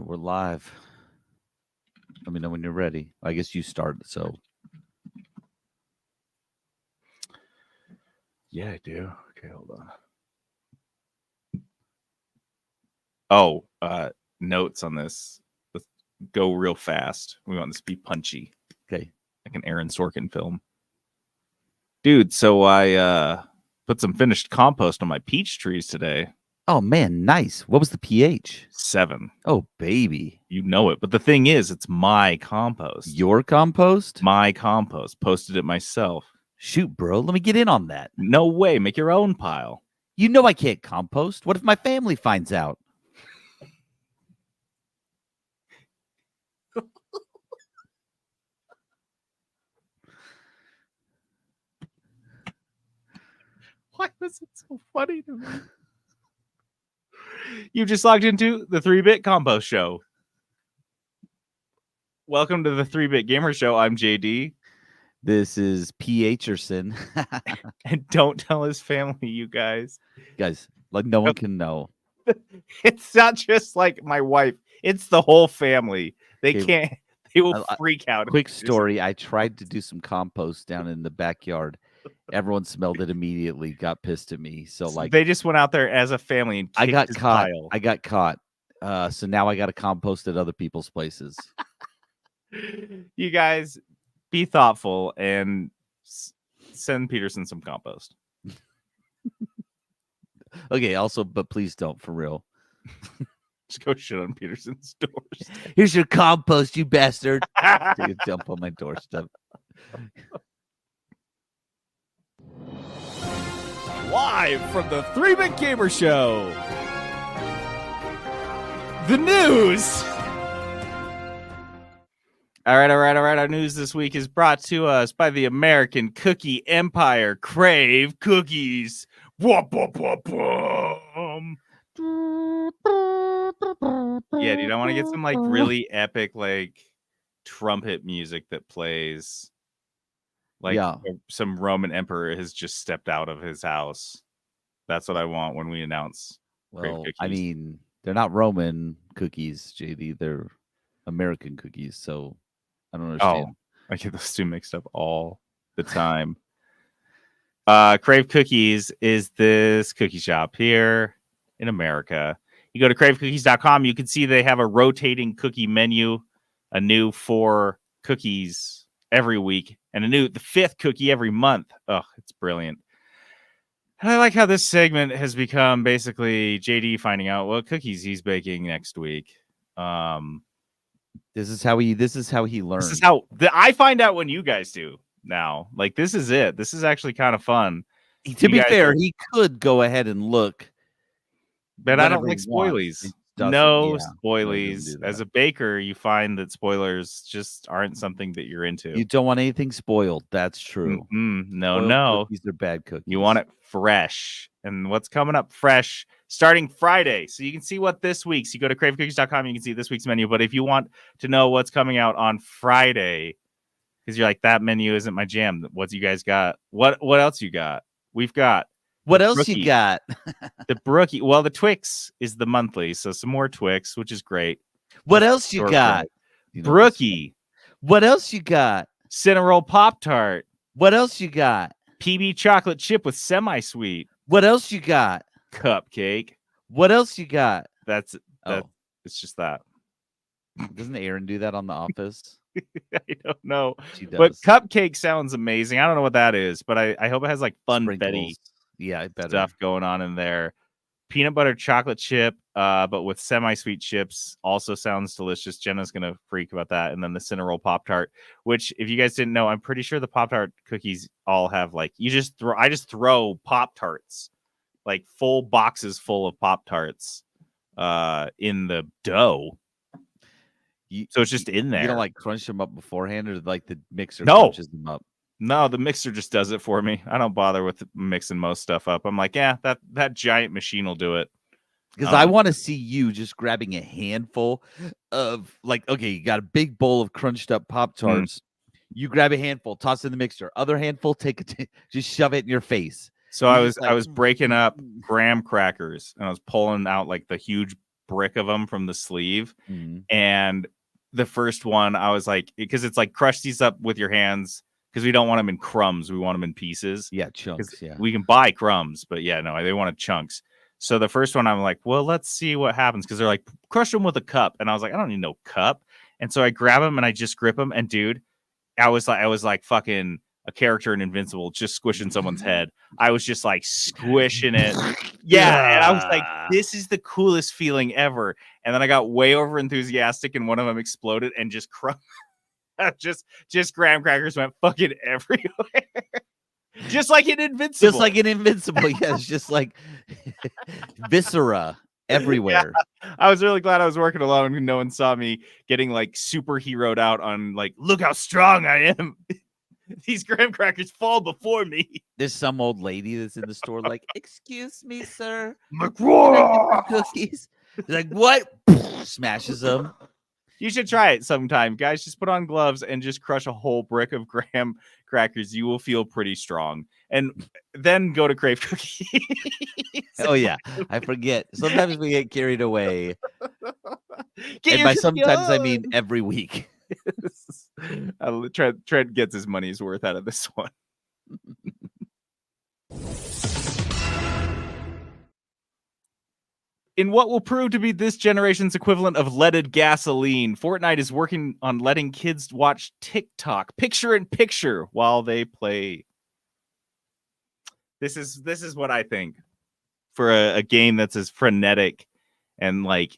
right, we're live. Let me know when you're ready. I guess you started, so. Yeah, I do. Okay, hold on. Notes on this. Let's go real fast. We want this to be punchy. Okay. Like an Aaron Sorkin film. Dude, so I put some finished compost on my peach trees today. Oh, man, nice. What was the pH? 7. Oh, baby. You know it. But the thing is, it's my compost. Your compost? My compost. Posted it myself. Shoot, bro. Let me get in on that. No way. Make your own pile. You know I can't compost. What if my family finds out? Why was it so funny to me? You just logged into the 3-Bit Compost Show. Welcome to the 3-Bit Gamer Show. I'm JD. This is PHerson. And don't tell his family, you guys. Guys, like no one can know. It's not just like my wife. It's the whole family. They can't. They will freak out. Quick story. I tried to do some compost down in the backyard. Everyone smelled it immediately, got pissed at me. So like they just went out there as a family and I got caught. pile. I got caught. So now I got to compost at other people's places. You guys be thoughtful and send Peterson some compost. Okay, also, but please don't, for real. Just go shit on Peterson's doors. Here's your compost, you bastard. Take a jump on my doorstep. Live from the 3-Bit Gamer Show. The news. All right. Our news this week is brought to us by the American Cookie Empire. Crave cookies. Whoop, whoop, whoop, whoop. Yeah, dude, I want to get some like really epic like trumpet music that plays. Like some Roman emperor has just stepped out of his house. That's what I want when we announce. Well, I mean, they're not Roman cookies, JD. They're American cookies. So I don't understand. Oh, I get those two mixed up all the time. Crave Cookies is this cookie shop here in America. You go to cravecookies.com. You can see they have a rotating cookie menu, a new 4 cookies every week, and the 5th cookie every month. Oh, it's brilliant. And I like how this segment has become basically JD finding out what cookies he's baking next week. This is how he learns. This is how I find out when you guys do now. Like, this is it. This is actually kind of fun. To be fair, he could go ahead and look. But I don't like spoilies. No spoilies. As a baker, you find that spoilers just aren't something that you're into. You don't want anything spoiled. That's true. No. Cookies are bad cookies. You want it fresh. And what's coming up fresh starting Friday. So you can see what this week's. You go to cravecookies.com, you can see this week's menu. But if you want to know what's coming out on Friday, because you're like, that menu isn't my jam. What you guys got? What else you got? We've got. What else you got? The Brookie. Well, the Twix is the monthly, so some more Twix, which is great. What else you got? Brookie. What else you got? Cinnamoroll Pop-Tart. What else you got? PB chocolate chip with semi-sweet. What else you got? Cupcake. What else you got? It's just that. Doesn't Aaron do that on The Office? I don't know. But cupcake sounds amazing. I don't know what that is, but I hope it has like funfetti. Yeah, stuff going on in there. Peanut butter chocolate chip, but with semi-sweet chips also sounds delicious. Jenna's gonna freak about that. And then the Cinnamoroll Pop-Tart, which if you guys didn't know, I'm pretty sure the Pop-Tart cookies all have like I just throw Pop-Tarts, like full boxes full of Pop-Tarts in the dough. So it's just in there. You don't like crunch them up beforehand, or like the mixer crunches them up? No, the mixer just does it for me. I don't bother with mixing most stuff up. I'm like, yeah, that giant machine will do it. Because I want to see you just grabbing a handful of, like, okay, you got a big bowl of crunched up Pop-Tarts. You grab a handful, toss it in the mixer. Other handful, just shove it in your face. So I was breaking up graham crackers, and I was pulling out like the huge brick of them from the sleeve. Mhm. And the first one, I was like, because it's like crush these up with your hands because we don't want them in crumbs. We want them in pieces. Yeah, Because chunks. Yeah. we can buy crumbs, but yeah, no, they wanted chunks. So the first one, I'm like, well, let's see what happens because they're like, crush them with a cup, and I was like, I don't need no cup. And so I grab them and I just grip them, and dude, I was like fucking a character in Invincible, just squishing someone's head. I was just like squishing it. Yeah, and I was like, this is the coolest feeling ever. And then I got way over enthusiastic, and one of them exploded and just just graham crackers went fucking everywhere. Just like in Invincible. Just like in Invincible. Yes, just like viscera everywhere. Yeah, I was really glad I was working alone and no one saw me getting like superheroed out on like, look how strong I am. These graham crackers fall before me. There's some old lady that's in the store like, excuse me, sir. Cookies. Like, what? Smashes them. You should try it sometime, guys. Just put on gloves and just crush a whole brick of graham crackers. You will feel pretty strong. And then go to Crave Cookies. Oh, yeah. I forget. Sometimes we get carried away. Get And by sometimes, I mean every week. Trent gets his money's worth out of this one. In what will prove to be this generation's equivalent of leaded gasoline, Fortnite is working on letting kids watch TikTok picture in picture while they play. This is what I think for a game that's as frenetic and like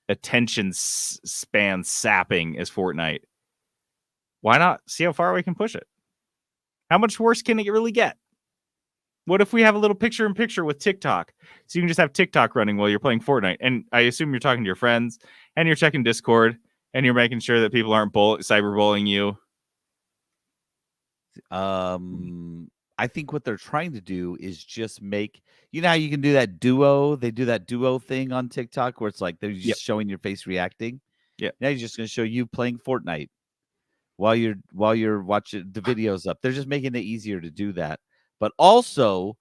attention span sapping as Fortnite. Why not see how far we can push it? How much worse can it really get? What if we have a little picture in picture with TikTok? So you can just have TikTok running while you're playing Fortnite. And I assume you're talking to your friends and you're checking Discord and you're making sure that people aren't cyberbullying you. I think what they're trying to do is just make, you know how you can do that duo? They do that duo thing on TikTok where it's like they're just showing your face reacting. Yeah. Now you're just going to show you playing Fortnite while you're watching the videos up. They're just making it easier to do that. But also,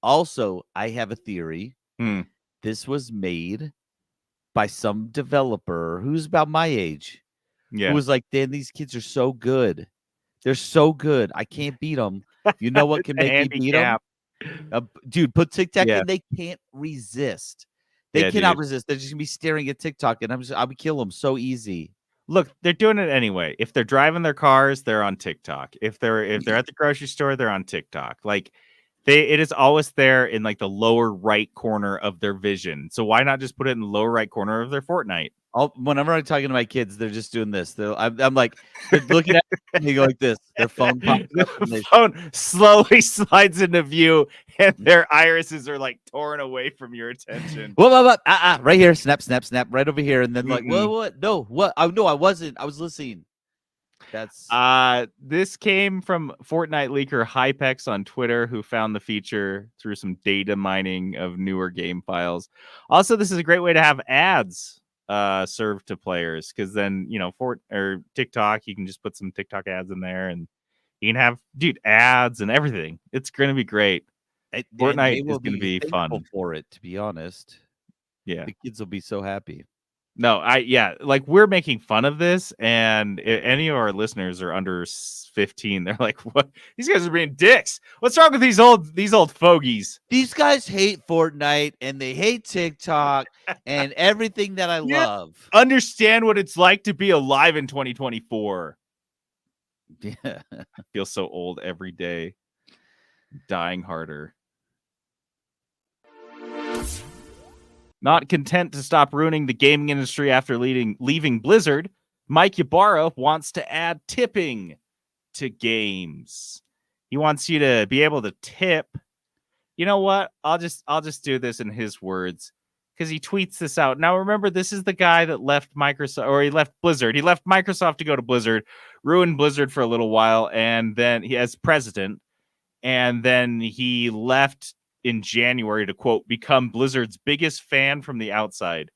I have a theory. This was made by some developer who's about my age. Yeah. Who was like, Dan, these kids are so good. They're so good. I can't beat them. You know what can make me beat them? Dude, put TikTok in. They can't resist. They cannot resist. They're just going to be staring at TikTok, and I'll kill them so easy. Look, they're doing it anyway. If they're driving their cars, they're on TikTok. If they're at the grocery store, they're on TikTok. Like it is always there in like the lower right corner of their vision. So why not just put it in the lower right corner of their Fortnite? Whenever I'm talking to my kids, they're just doing this. I'm like, they're looking at me, they go like this. Their phone pops up. The phone slowly slides into view, and their irises are like torn away from your attention. What? Right here. Snap, snap, snap. Right over here. And then like, what? No, what? No, I wasn't. I was listening. That's this came from Fortnite leaker Hypex on Twitter, who found the feature through some data mining of newer game files. Also, this is a great way to have ads served to players, because then TikTok, you can just put some TikTok ads in there and you can have ads and everything. It's going to be great. Fortnite is going to be fun for it, to be honest. Yeah, the kids will be so happy. No, like we're making fun of this, and if any of our listeners are under 15, they're like, "What? These guys are being dicks. What's wrong with these old fogies? These guys hate Fortnite and they hate TikTok and everything that I love. Understand what it's like to be alive in 2024." Yeah, I feel so old every day. Dying harder. Not content to stop ruining the gaming industry after leaving Blizzard, Mike Ybarra wants to add tipping to games. He wants you to be able to tip. You know what? I'll just do this in his words, because he tweets this out. Now remember, this is the guy that left Microsoft, or he left Blizzard. He left Microsoft to go to Blizzard, ruined Blizzard for a little while, and then he as president, and then he left in January to, quote, become Blizzard's biggest fan from the outside.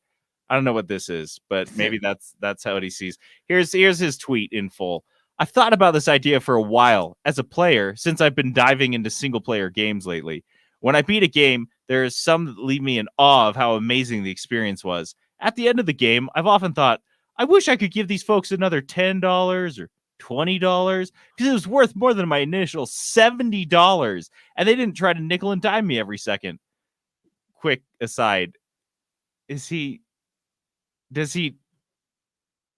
I don't know what this is, but maybe that's how he sees. Here's his tweet in full. I've thought about this idea for a while as a player, since I've been diving into single player games lately. When I beat a game, there is some that leave me in awe of how amazing the experience was. At the end of the game, I've often thought, I wish I could give these folks another $10 or $20 because it was worth more than my initial $70, and they didn't try to nickel and dime me every second. Quick aside, does he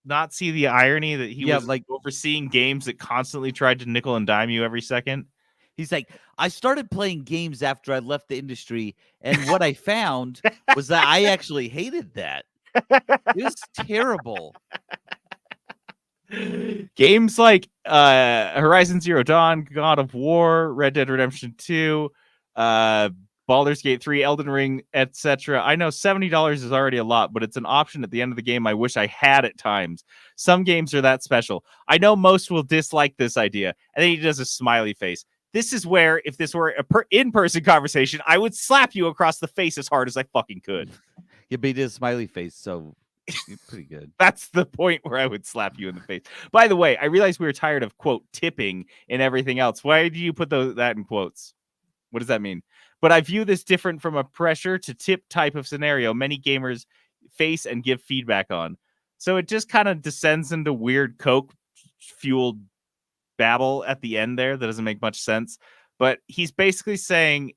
not see the irony that he was like overseeing games that constantly tried to nickel and dime you every second? he's like, I started playing games after I left the industry, and what I found was that I actually hated that. It was terrible. Games like Horizon Zero Dawn, God of War, Red Dead Redemption 2, Baldur's Gate 3, Elden Ring, etc. I know $70 is already a lot, but it's an option at the end of the game I wish I had at times. Some games are that special. I know most will dislike this idea. And then he does a smiley face. This is where, if this were a in-person conversation, I would slap you across the face as hard as I fucking could. Yeah, but he did a smiley face, so you're pretty good. That's the point where I would slap you in the face. By the way, I realized we were tired of, quote, tipping and everything else. Why do you put that in quotes? What does that mean? But I view this different from a pressure to tip type of scenario many gamers face and give feedback on. So it just kind of descends into weird Coke-fueled babble at the end there that doesn't make much sense. But he's basically saying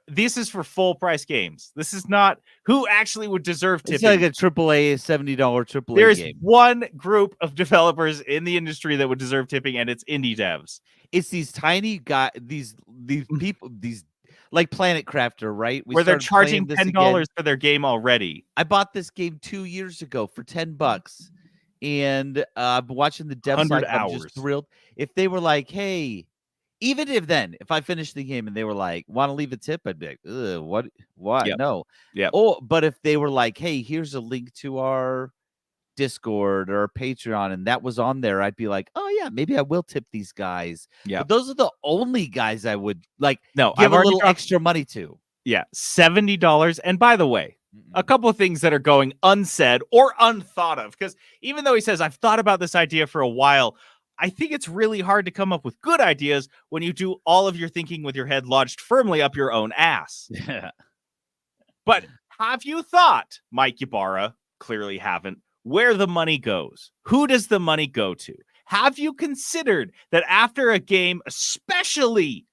this is for full price games. This is not who actually would deserve tipping. It's like a AAA $70 AAA There's game. one group of developers in the industry that would deserve tipping, and it's indie devs. It's these tiny guys, these people, these like Planet Crafter, right? Where they're charging $10 for their game already. I bought this game 2 years ago for $10, and I've been watching the dev side. I'm just thrilled. If they were like, "Hey," even if I finished the game and they were like, "Want to leave a tip?" I'd be like, "Ugh, what? Yep. No." Yeah. Oh, but if they were like, "Hey, here's a link to our Discord or Patreon," and that was on there, I'd be like, "Oh yeah, maybe I will tip these guys." Yeah, but those are the only guys I would like. No, give a little extra money to. Yeah, $70. And by the way, a couple of things that are going unsaid or unthought of, because even though he says I've thought about this idea for a while, I think it's really hard to come up with good ideas when you do all of your thinking with your head lodged firmly up your own ass. Yeah. But have you thought, Mike Ybarra, clearly haven't, where the money goes? Who does the money go to? Have you considered that after a game, especially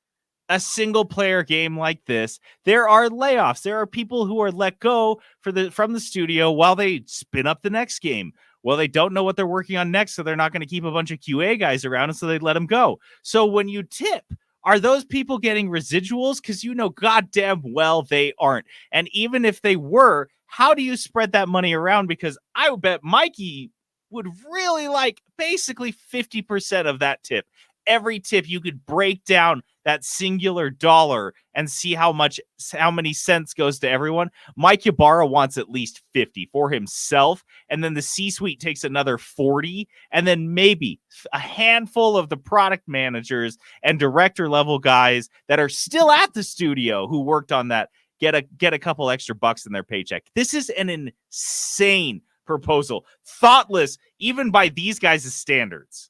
a single player game like this, there are layoffs? There are people who are let go from the studio while they spin up the next game. Well, they don't know what they're working on next, so they're not going to keep a bunch of QA guys around, and so they let them go. So when you tip, are those people getting residuals? Because you know goddamn well they aren't. And even if they were, how do you spread that money around? Because I would bet Mikey would really like basically 50% of that tip. Every tip, you could break down that singular dollar and see how many cents goes to everyone. Mike Ybarra wants at least 50 for himself, and then the C-suite takes another 40, and then maybe a handful of the product managers and director level guys that are still at the studio who worked on that get a couple extra bucks in their paycheck. This is an insane proposal, thoughtless even by these guys' standards.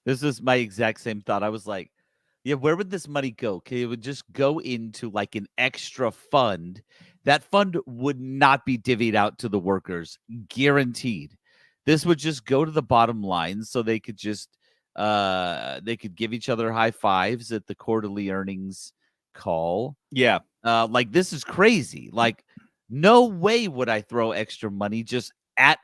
This is my exact same thought. I was like, yeah, where would this money go? Okay, it would just go into like an extra fund. That fund would not be divvied out to the workers, guaranteed. This would just go to the bottom line so they could just they could give each other high fives at the quarterly earnings call. Yeah. Like this is crazy. Like no way would I throw extra money just at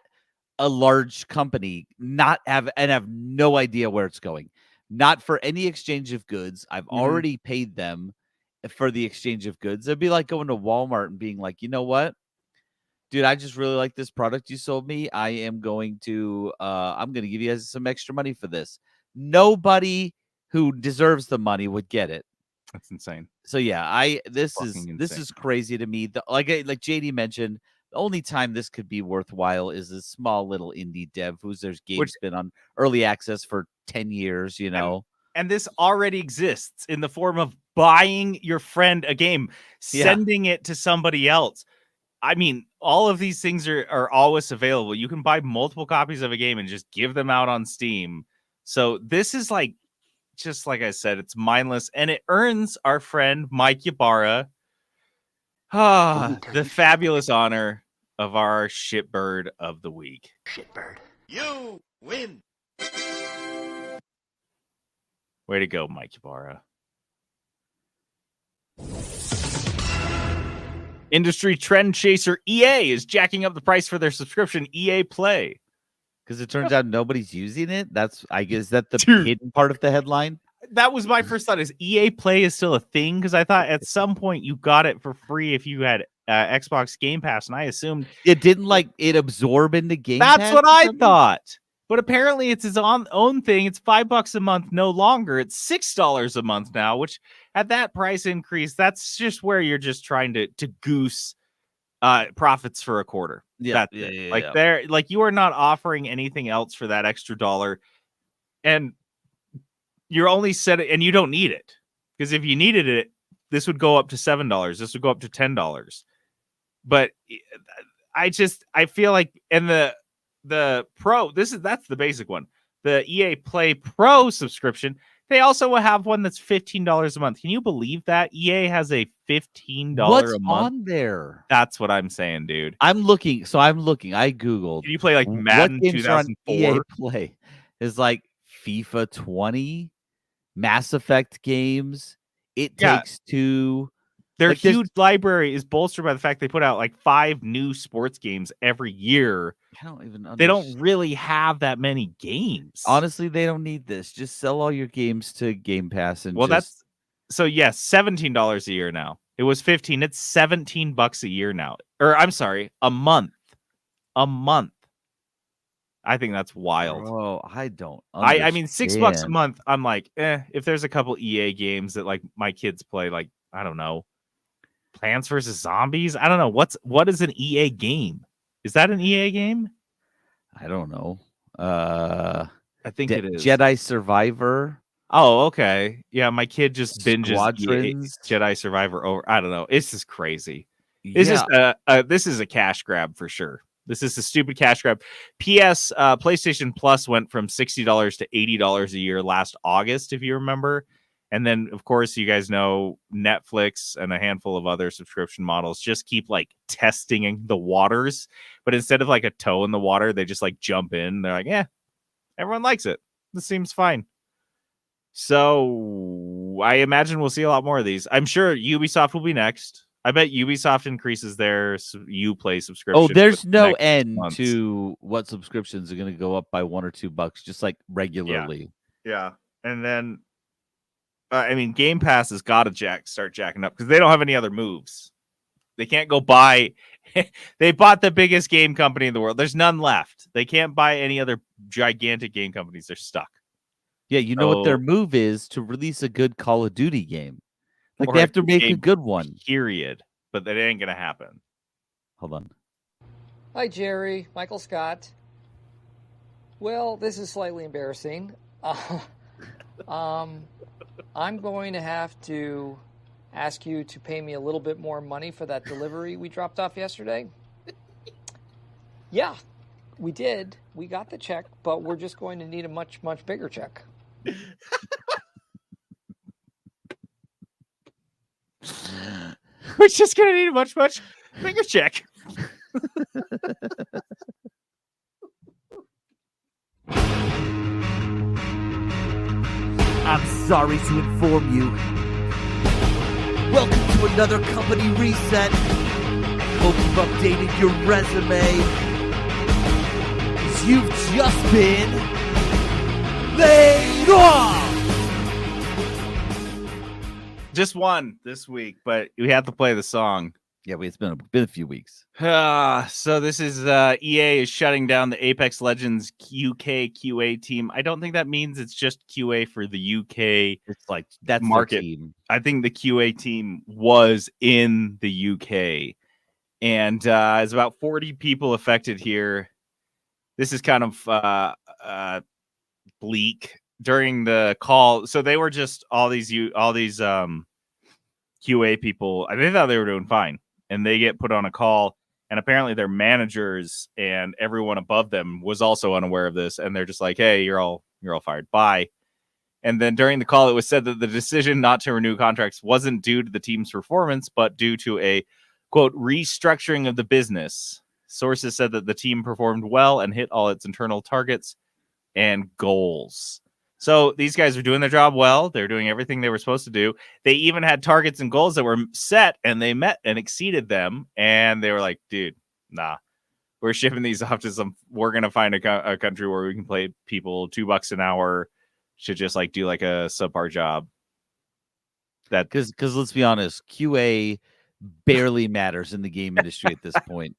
a large company, not have no idea where it's going. Not for any exchange of goods. I've already paid them for the exchange of goods. It'd be like going to Walmart and being like, you know what, dude, I just really like this product you sold me. I'm going to give you guys some extra money for this. Nobody who deserves the money would get it. That's insane. So yeah, this is crazy to me. Like JD mentioned, the only time this could be worthwhile is a small little indie dev their game's been on early access for 10 years, you know. And this already exists in the form of buying your friend a game, sending it to somebody else. I mean, all of these things are always available. You can buy multiple copies of a game and just give them out on Steam. So this is like, just like I said, it's mindless, and it earns our friend Mike Ybarra the fabulous honor of our shitbird of the week. Shitbird. You win. Way to go, Mike Ybarra. Industry trend chaser EA is jacking up the price for their subscription EA Play. Because it turns out nobody's using it. That's, I guess, that the Dude. hidden part of the headline. That was my first thought. Is EA Play is still a thing? Because I thought at some point you got it for free if you had Xbox Game Pass, and I assumed it didn't like it absorb into Game That's Pass what or I something? thought. But apparently it's his own thing. It's $5 a month no longer. It's $6 a month now, which at that price increase, that's just where you're just trying to goose profits for a quarter. Yeah, That's it. They're like, you are not offering anything else for that extra dollar, and you're only setting, and you don't need it, because if you needed it, this would go up to $7. This would go up to $10. But I feel like, and the Pro, that's the basic one. The EA Play Pro subscription, they also have one that's $15 a month. Can you believe that? EA has a $15 What's a month on there? That's what I'm saying, dude. I'm looking. I Googled. Can you play like Madden 2004? EA Play is like FIFA 20, Mass Effect games. It Takes Two. Their huge library is bolstered by the fact they put out like 5 new sports games every year. I don't even understand. They don't really have that many games. Honestly, they don't need this. Just sell all your games to Game Pass and that's so yes, $17 a year now. It was 15. It's $17 a year now. Or I'm sorry, a month. A month. I think that's wild. Oh, I don't. I mean, $6 a month. I'm like, if there's a couple EA games that like my kids play, like, I don't know, Plants vs. Zombies. I don't know. What is an EA game? Is that an EA game? I don't know. I think it is Jedi Survivor. Oh, okay. Yeah, my kid just binges Squadrons. Jedi Survivor over. I don't know. It's just crazy. Yeah. This is a cash grab for sure. This is a stupid cash grab. PS PlayStation Plus went from $60 to $80 a year last August, if you remember. And then, of course, you guys know Netflix and a handful of other subscription models just keep like testing the waters. But instead of like a toe in the water, they just like jump in. They're like, yeah, everyone likes it. This seems fine. So I imagine we'll see a lot more of these. I'm sure Ubisoft will be next. I bet Ubisoft increases their Uplay subscription. Oh, there's no end to what subscriptions are going to go up by $1 or $2, just like regularly. Yeah. And then, I mean, Game Pass has got to start jacking up because they don't have any other moves. They can't go buy. They bought the biggest game company in the world. There's none left. They can't buy any other gigantic game companies. They're stuck. Yeah, you know what their move is? To release a good Call of Duty game. Like, they have to make a good one. Period. But that ain't going to happen. Hold on. Hi, Jerry. Michael Scott. Well, this is slightly embarrassing. I'm going to have to ask you to pay me a little bit more money for that delivery we dropped off yesterday. Yeah, we did. We got the check, but we're just going to need a much, much bigger check. We're just going to need a much, much bigger check. I'm sorry to inform you. Welcome to another company reset. Hope you've updated your resume. 'Cause you've just been laid off. Just one this week, but we have to play the song. Yeah, it's been a few weeks. So this is EA is shutting down the Apex Legends UK QA team. I don't think that means it's just QA for the UK. It's like that's market. Team. I think the QA team was in the UK, and there's about 40 people affected here. This is kind of bleak. During the call, so they were just all these QA people. They thought they were doing fine, and they get put on a call, and apparently their managers and everyone above them was also unaware of this, and they're just like, "Hey, you're all fired. Bye." And then during the call, it was said that the decision not to renew contracts wasn't due to the team's performance, but due to a quote restructuring of the business. Sources said that the team performed well and hit all its internal targets and goals. So these guys are doing their job well. They're doing everything they were supposed to do. They even had targets and goals that were set, and they met and exceeded them. And they were like, dude, nah, we're shipping these off to some. We're going to find a country where we can pay people $2 an hour to just like do like a subpar job. That because let's be honest, QA barely matters in the game industry at this point.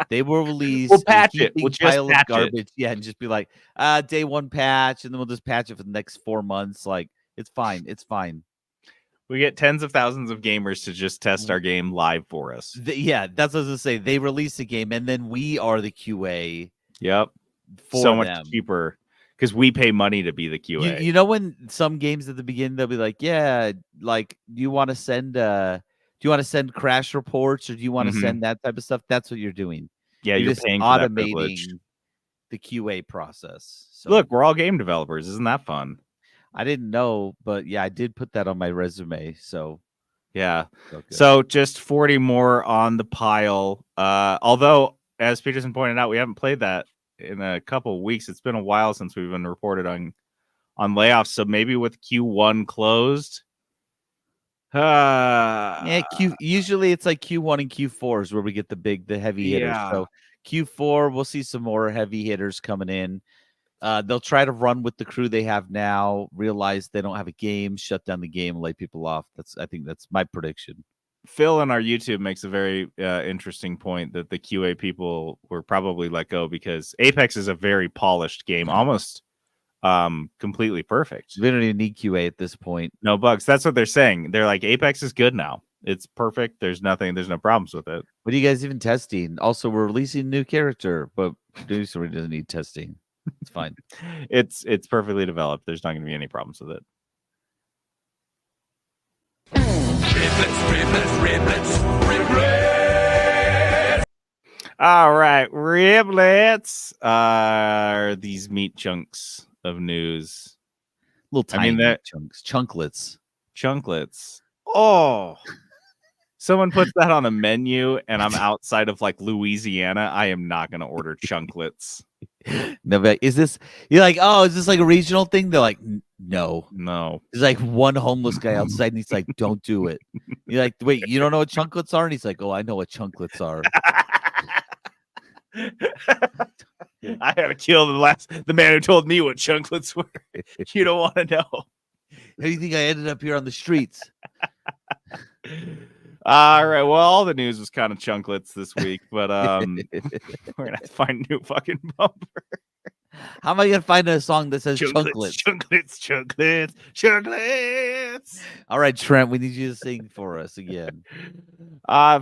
They will release we'll patch a it. We'll just pile patch of garbage, and just be like, day one patch, and then we'll just patch it for the next 4 months. Like, it's fine. It's fine. We get tens of thousands of gamers to just test our game live for us. Yeah, that's what I was gonna say. They release a game, and then we are the QA. Yep, for so much them. cheaper because we pay money to be the QA. You know, when some games at the beginning they'll be like, yeah, like, do you want to send crash reports, or do you want to send that type of stuff? That's what you're doing. Yeah, you're just paying for that privilege. automating the QA process. So, look, we're all game developers. Isn't that fun? I didn't know, but yeah, I did put that on my resume. So yeah. So just 40 more on the pile. Although, as Peterson pointed out, we haven't played that in a couple of weeks. It's been a while since we've been reported on layoffs. So maybe with Q1 closed. Yeah, usually it's like Q1 and Q4 is where we get the heavy hitters. So Q4, we'll see some more heavy hitters coming in. They'll try to run with the crew they have now, realize they don't have a game, shut down the game, lay people off. I think that's my prediction. Phil on our YouTube makes a very interesting point that the QA people were probably let go because Apex is a very polished game, almost completely perfect. We don't even need QA at this point. No bugs. That's what they're saying. They're like, Apex is good now. It's perfect. There's no problems with it. What are you guys even testing? Also, we're releasing a new character, but New Story doesn't need testing. It's fine. It's perfectly developed. There's not going to be any problems with it. All right, riblets are these meat chunks of news. Little tiny chunks, chunklets. Oh, someone puts that on a menu, and I'm outside of like Louisiana. I am not going to order chunklets. No, but is this? You're like, oh, is this like a regional thing? They're like, no. There's like one homeless guy outside, and he's like, don't do it. You're like, wait, you don't know what chunklets are? And he's like, oh, I know what chunklets are. I had to kill the man who told me what chunklets were. You don't want to know. How do you think I ended up here on the streets? All right. Well, all the news was kind of chunklets this week, but we're gonna find a new fucking bumper. How am I gonna find a song that says chunklets? Chunklets. All right, Trent, we need you to sing for us again.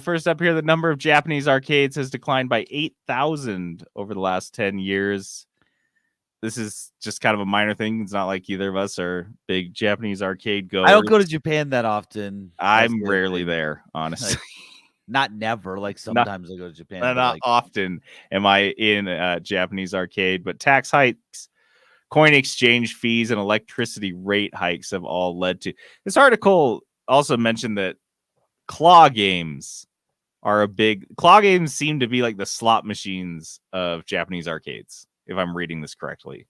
First up here, the number of Japanese arcades has declined by 8,000 over the last 10 years. This is just kind of a minor thing. It's not like either of us are big Japanese arcade goers. I don't go to Japan that often. I'm rarely there, honestly. Like, not never. Like sometimes I go to Japan. Not often am I in a Japanese arcade, but tax hikes, coin exchange fees, and electricity rate hikes have all led to. This article also mentioned that claw games seem to be like the slot machines of Japanese arcades, if I'm reading this correctly.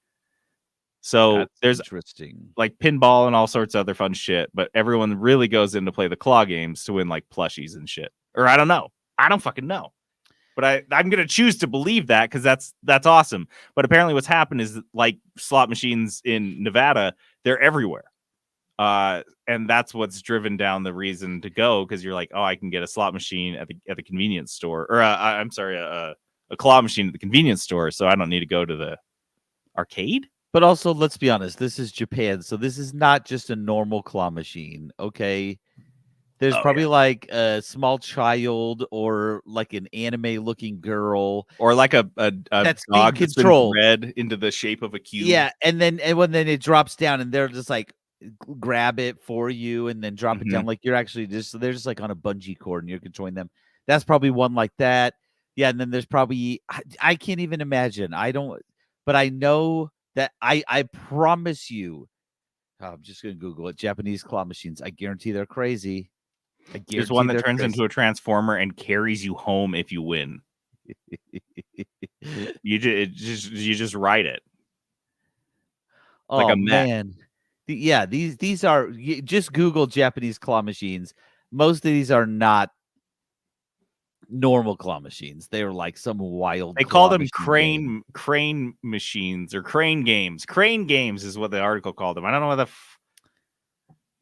So there's interesting, like pinball and all sorts of other fun shit, but everyone really goes in to play the claw games to win like plushies and shit. Or I don't know. I don't fucking know. But I'm going to choose to believe that because that's awesome. But apparently what's happened is like slot machines in Nevada, they're everywhere. And that's what's driven down the reason to go, because you're like, oh, I can get a slot machine at the convenience store, or a claw machine at the convenience store, so I don't need to go to the arcade. But also, let's be honest, this is Japan, so this is not just a normal claw machine, okay? There's probably like a small child or like an anime-looking girl, or like a that's dog being controlled, red into the shape of a cube. Yeah, and then it drops down, and they're just like grab it for you, and then drop it down. Like you're actually they're just like on a bungee cord, and you're controlling them. That's probably one like that. Yeah, and then there's probably I can't even imagine. I don't, but I know that I promise you. I'm just gonna Google it. Japanese claw machines. I guarantee they're crazy. There's one that turns into a transformer and carries you home if you win. You just write it. Oh Like a mech. man. Yeah, these are just Google Japanese claw machines. Most of these are not normal claw machines. They are like some wild. They call claw them machine game. crane machines or crane games. Crane games is what the article called them. I don't know what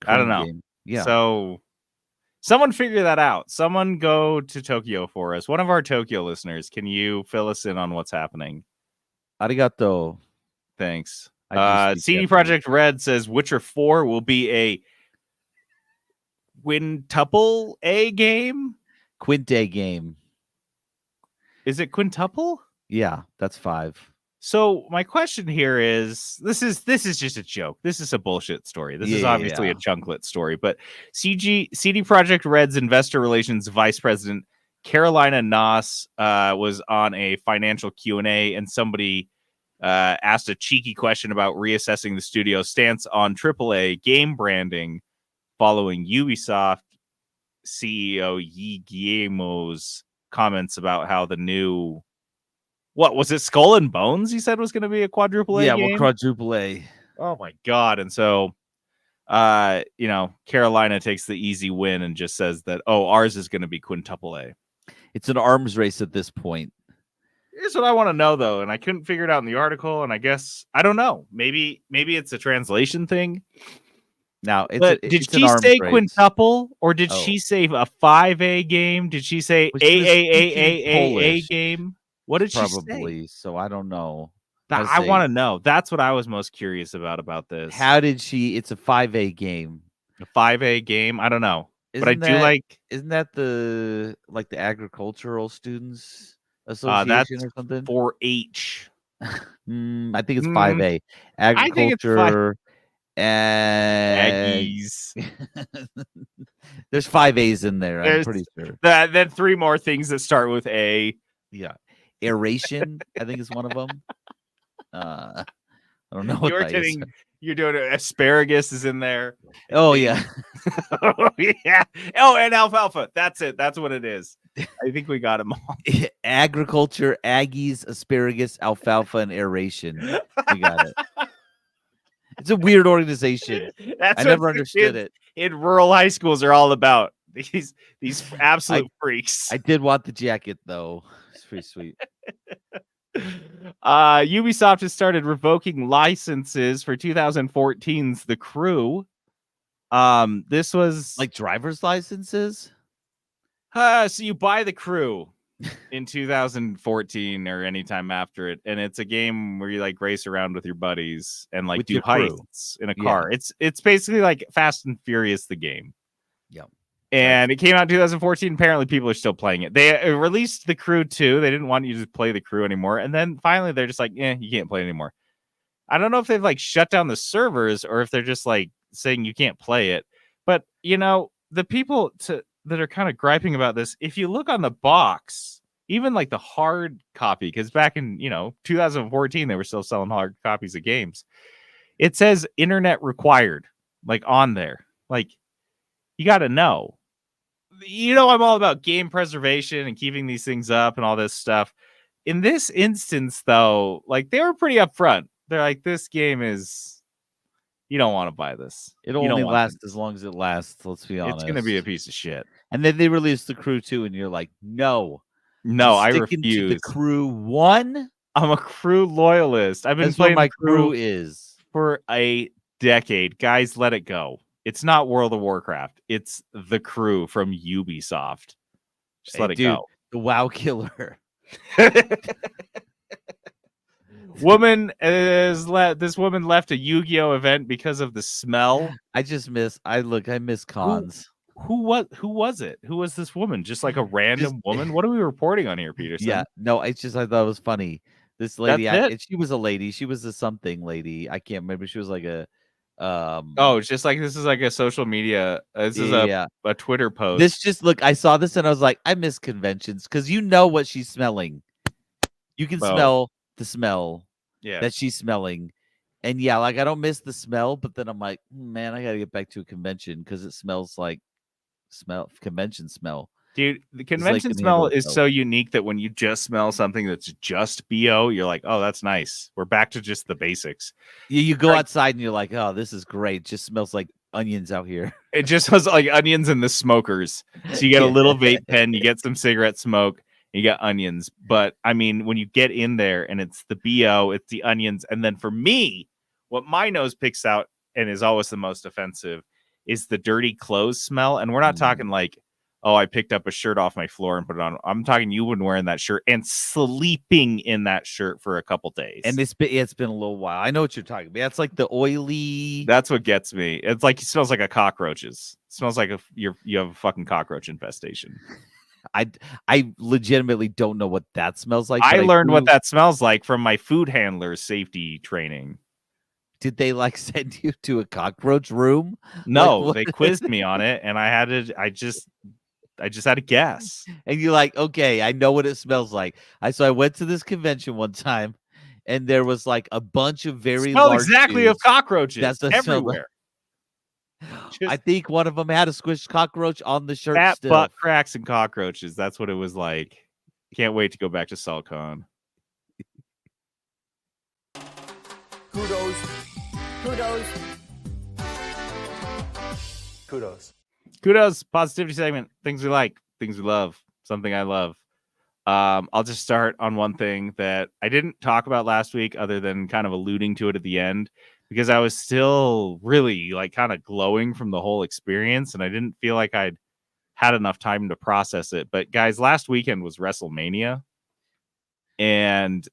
I don't Crane know. game. Yeah. So someone figure that out. Someone go to Tokyo for us. One of our Tokyo listeners, can you fill us in on what's happening? Arigato. Thanks. I do speak CD Japanese. Projekt Red says Witcher 4 will be a quintuple A game. Quinte game. Is it quintuple? Yeah, that's 5. So my question here is, this is just a joke. This is a bullshit story. This is obviously a chunklet story, but CD Projekt Red's investor relations vice president Carolina Noss was on a financial Q&A, and somebody asked a cheeky question about reassessing the studio's stance on AAA game branding following Ubisoft CEO Yi Guillermo's comments about how the new, what was it, Skull and Bones, he said was going to be a quadruple A Yeah, game? well, quadruple A. Oh my god. And so Carolina takes the easy win and just says that, oh, ours is going to be quintuple A. It's an arms race at this point. Here's what I want to know though, and I couldn't figure it out in the article, and I guess I don't know. Maybe it's a translation thing. Now, Did she say quintuple, or did she say a 5A game? Did she say a game? What did she say? Probably. So I don't know. I want to know. That's what I was most curious about this. How did she? It's a 5A game. A 5A game? I don't know. Isn't but I do like. Isn't that the agricultural students association or something? 4-H. I think it's 5A. Agriculture. Aggies. There's 5 A's in there. I'm pretty sure. Then 3 more things that start with A. Yeah, aeration. I think is one of them. I don't know what that is. You're doing asparagus is in there. Oh yeah. Oh yeah. Oh, and alfalfa. That's it. That's what it is. I think we got them all. Agriculture, Aggies, asparagus, alfalfa, and aeration. We got it. It's a weird organization. I never understood it. In rural high schools are all about these absolute freaks. I did want the jacket though. It's pretty sweet. Ubisoft has started revoking licenses for 2014's The Crew. This was like driver's licenses. So you buy The Crew in 2014 or anytime after it, and it's a game where you like race around with your buddies and like do heists in a car. It's basically like Fast and Furious the game. Yep. And it came out in 2014. Apparently people are still playing it. They released The Crew 2. They didn't want you to play The Crew anymore, and then finally they're just like, you can't play it anymore. I don't know if they've like shut down the servers or if they're just like saying you can't play it. But the people that are kind of griping about this, if you look on the box, even like the hard copy, because back in 2014 they were still selling hard copies of games, it says internet required like on there. Like, you got to know, I'm all about game preservation and keeping these things up and all this stuff. In this instance though, like they were pretty upfront. They're like, this game is, you don't want to buy this. It'll only last as long as it lasts. Let's be honest. It's going to be a piece of shit. And then they released The Crew 2, and you're like, no, I refuse. To The Crew 1. I'm a Crew loyalist. I've been playing my Crew is for a decade. Guys, let it go. It's not World of Warcraft. It's The Crew from Ubisoft. Just let it go. The WoW killer. This woman left a Yu-Gi-Oh event because of the smell. I miss cons. Who was it? Who was this woman? Just like a random woman? What are we reporting on here, Peterson? Yeah, no, I thought it was funny. This lady, she was a lady. She was a something lady. I can't remember. She was like a it's just like, this is like a social media. This is a Twitter post. I saw this and I was like, I miss conventions, because you know what she's smelling. You can smell the smell that she's smelling. And yeah, like I don't miss the smell, but then I'm like, man, I gotta get back to a convention because it smells like convention smell. Dude, the like convention an smell indoor is smell. so unique that when you just smell something that's just BO, you're like, oh, that's nice. We're back to just the basics. You go Like, outside and you're like, oh, this is great. It just smells like onions out here. it just smells like onions and the smokers. So you get a little vape pen, you get some cigarette smoke, you get onions. But I mean, when you get in there and it's the BO, it's the onions. And then for me, what my nose picks out and is always the most offensive is the dirty clothes smell. And we're not talking like, oh, I picked up a shirt off my floor and put it on. I'm talking you been wearing that shirt and sleeping in that shirt for a couple days. And it's been a little while. I know what you're talking about. It's like the oily. That's what gets me. It's like it smells like a cockroaches. It smells like you have a fucking cockroach infestation. I legitimately don't know what that smells like. I but learned what that smells like from my food handler safety training. Did they like send you to a cockroach room? No, Like, they quizzed me on it, and I just had to guess. And you're like, okay, I know what it smells like. So I went to this convention one time, and there was like a bunch of very Smell large exactly of dudes. cockroaches That's the smell. everywhere. I think one of them had a squished cockroach on the shirt Fat still. butt cracks and cockroaches. That's what it was like. Can't wait to go back to SaltCon. Kudos. Kudos. Kudos. Kudos, positivity segment. Things we like, things we love, something I love. I'll just start on one thing that I didn't talk about last week, other than kind of alluding to it at the end, because I was still really like kind of glowing from the whole experience, and I didn't feel like I'd had enough time to process it. But guys, last weekend was WrestleMania, and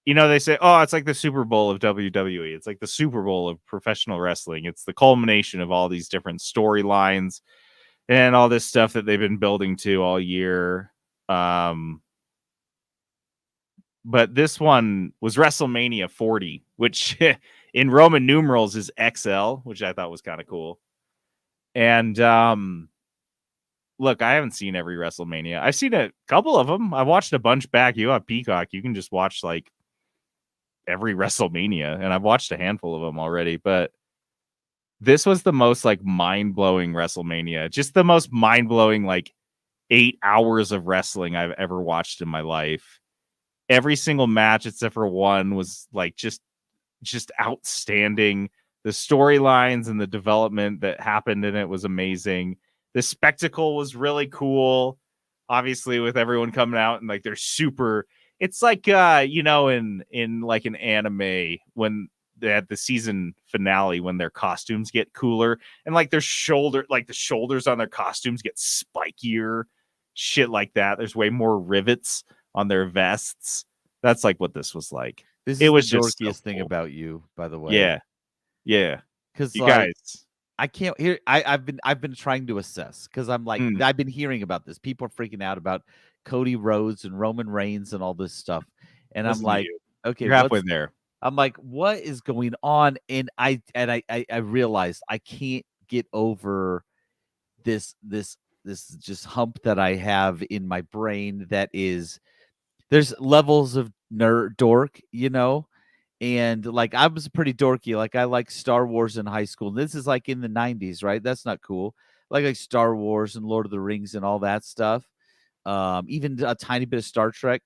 you know, they say, oh, it's like the Super Bowl of WWE. It's like the Super Bowl of professional wrestling. It's the culmination of all these different storylines and all this stuff that they've been building to all year. But this one was WrestleMania 40, which in Roman numerals is XL, which I thought was kind of cool. And look, I haven't seen every WrestleMania. I've seen a couple of them. I watched a bunch back. You have Peacock. You can just watch like every WrestleMania, and I've watched a handful of them already. But this was the most like mind-blowing WrestleMania. Just the most mind-blowing like 8 hours of wrestling I've ever watched in my life. Every single match except for one was like just outstanding. The storylines and the development that happened in it was amazing. The spectacle was really cool. Obviously, with everyone coming out and like they're super. It's like you know, in like an anime when they had the season finale when their costumes get cooler and like the shoulders on their costumes get spikier, shit like that. There's way more rivets on their vests. That's like what this was like. This It is was the just so dorkiest thing cool. about you, by the way. Yeah. Because You like, guys, I can't hear. I've been trying to assess because I'm like I've been hearing about this. People are freaking out about Cody Rhodes and Roman Reigns and all this stuff, and I'm listen to like, you. okay, You're halfway there. I'm like, what is going on? And I realized I can't get over this just hump that I have in my brain. That is, there's levels of nerd dork, you know. And like I was pretty dorky. Like I like Star Wars in high school. This is like in the 90s, right? That's not cool. Like Star Wars and Lord of the Rings and all that stuff. Even a tiny bit of Star Trek.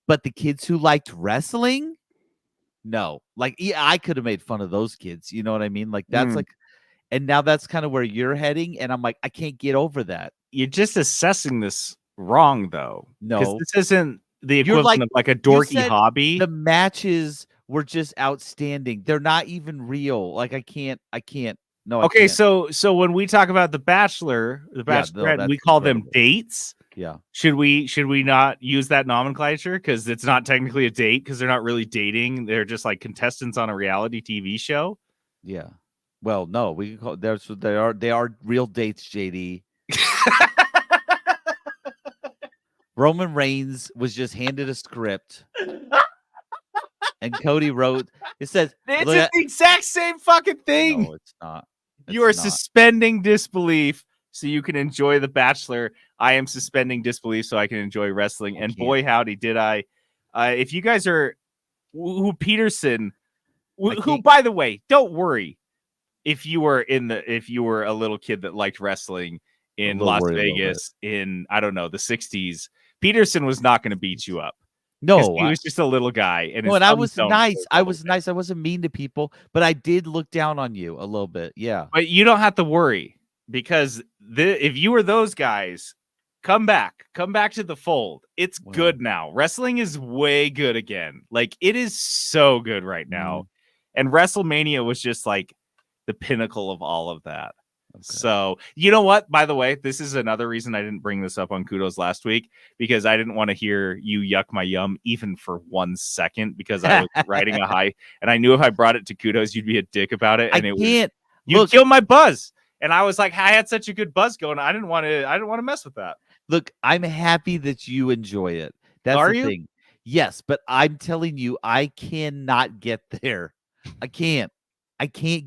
But the kids who liked wrestling, no. Like yeah, I could have made fun of those kids. You know what I mean? Like that's like, and now that's kind of where you're heading. And I'm like, I can't get over that. You're just assessing this wrong, though. Because No, this isn't the You're equivalent of like a dorky said hobby. the matches were just outstanding. They're not even real. Like I can't. No, I Okay, can't. so when we talk about The Bachelor, The Yeah, Bachelorette, no, and we that's call them incredible. dates. Yeah. Should we not use that nomenclature because it's not technically a date because they're not really dating. They're just like contestants on a reality TV show. Yeah. Well, no, we can call they are real dates, JD. Roman Reigns was just handed a script and Cody wrote it says It's look at, the exact same fucking thing. no, it's not. You are It's not. suspending disbelief so you can enjoy The Bachelor. I am suspending disbelief so I can enjoy wrestling. And boy, howdy, did I. If you guys are who Peterson, who, by the way, don't worry. If you were a little kid that liked wrestling in little Las worried a little bit. Vegas in, I don't know, the 60s, Peterson was not going to beat you up. No, He was just a little guy, and no, his and I thumbs was don't nice. work I all the was way. nice. I wasn't mean to people, but I did look down on you a little bit. Yeah. But you don't have to worry, because if you were those guys, come back to the fold. It's good now. Wrestling is way good again. Like, it is so good right now. And WrestleMania was just like the pinnacle of all of that. Okay. So, you know what? By the way, this is another reason I didn't bring this up on Kudos last week, because I didn't want to hear you yuck my yum even for 1 second, because I was riding a high, and I knew if I brought it to Kudos, you'd be a dick about it, and you'd kill my buzz. And I was like, I had such a good buzz going. I didn't want to mess with that. Look, I'm happy that you enjoy it. That's the thing. Yes, but I'm telling you, I cannot get there. I can't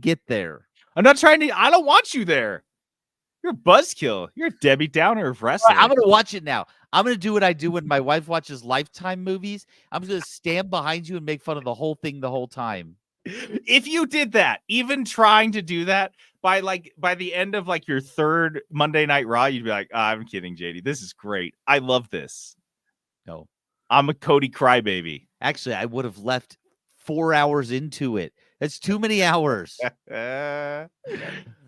get there. I'm not trying to. I don't want you there. You're a buzzkill. You're a Debbie Downer of wrestling. I'm going to watch it now. I'm going to do what I do when my wife watches Lifetime movies. I'm going to stand behind you and make fun of the whole thing the whole time. If you did that, even trying to do that, by the end of like your third Monday Night Raw, you'd be like, I'm kidding, JD. This is great. I love this. No. I'm a Cody crybaby. Actually, I would have left 4 hours into it. That's too many hours. I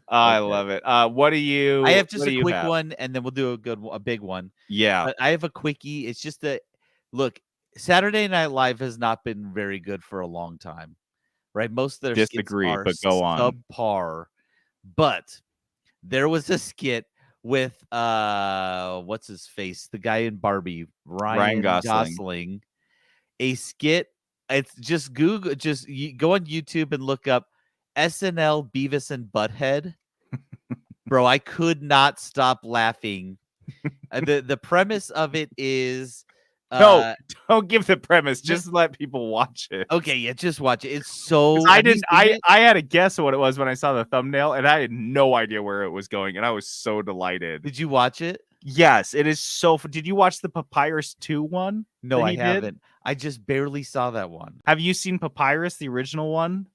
love it. What do you? I have just a quick one, and then we'll do a big one. Yeah, but I have a quickie. It's just that, look, Saturday Night Live has not been very good for a long time, right? Most of their disagree, skits are but go on. subpar. But there was a skit with what's his face, the guy in Barbie, Ryan Gosling. A skit. It's just Google. Just go on YouTube and look up SNL Beavis and Butthead. Bro, I could not stop laughing. The premise of it is no, don't give the premise. Just let people watch it. Okay, yeah, just watch it. It's so I had a guess of what it was when I saw the thumbnail, and I had no idea where it was going, and I was so delighted. Did you watch it? Yes, it is so fun. Did you watch the Papyrus 2 one? No, I haven't. I just barely saw that one. Have you seen Papyrus, the original one?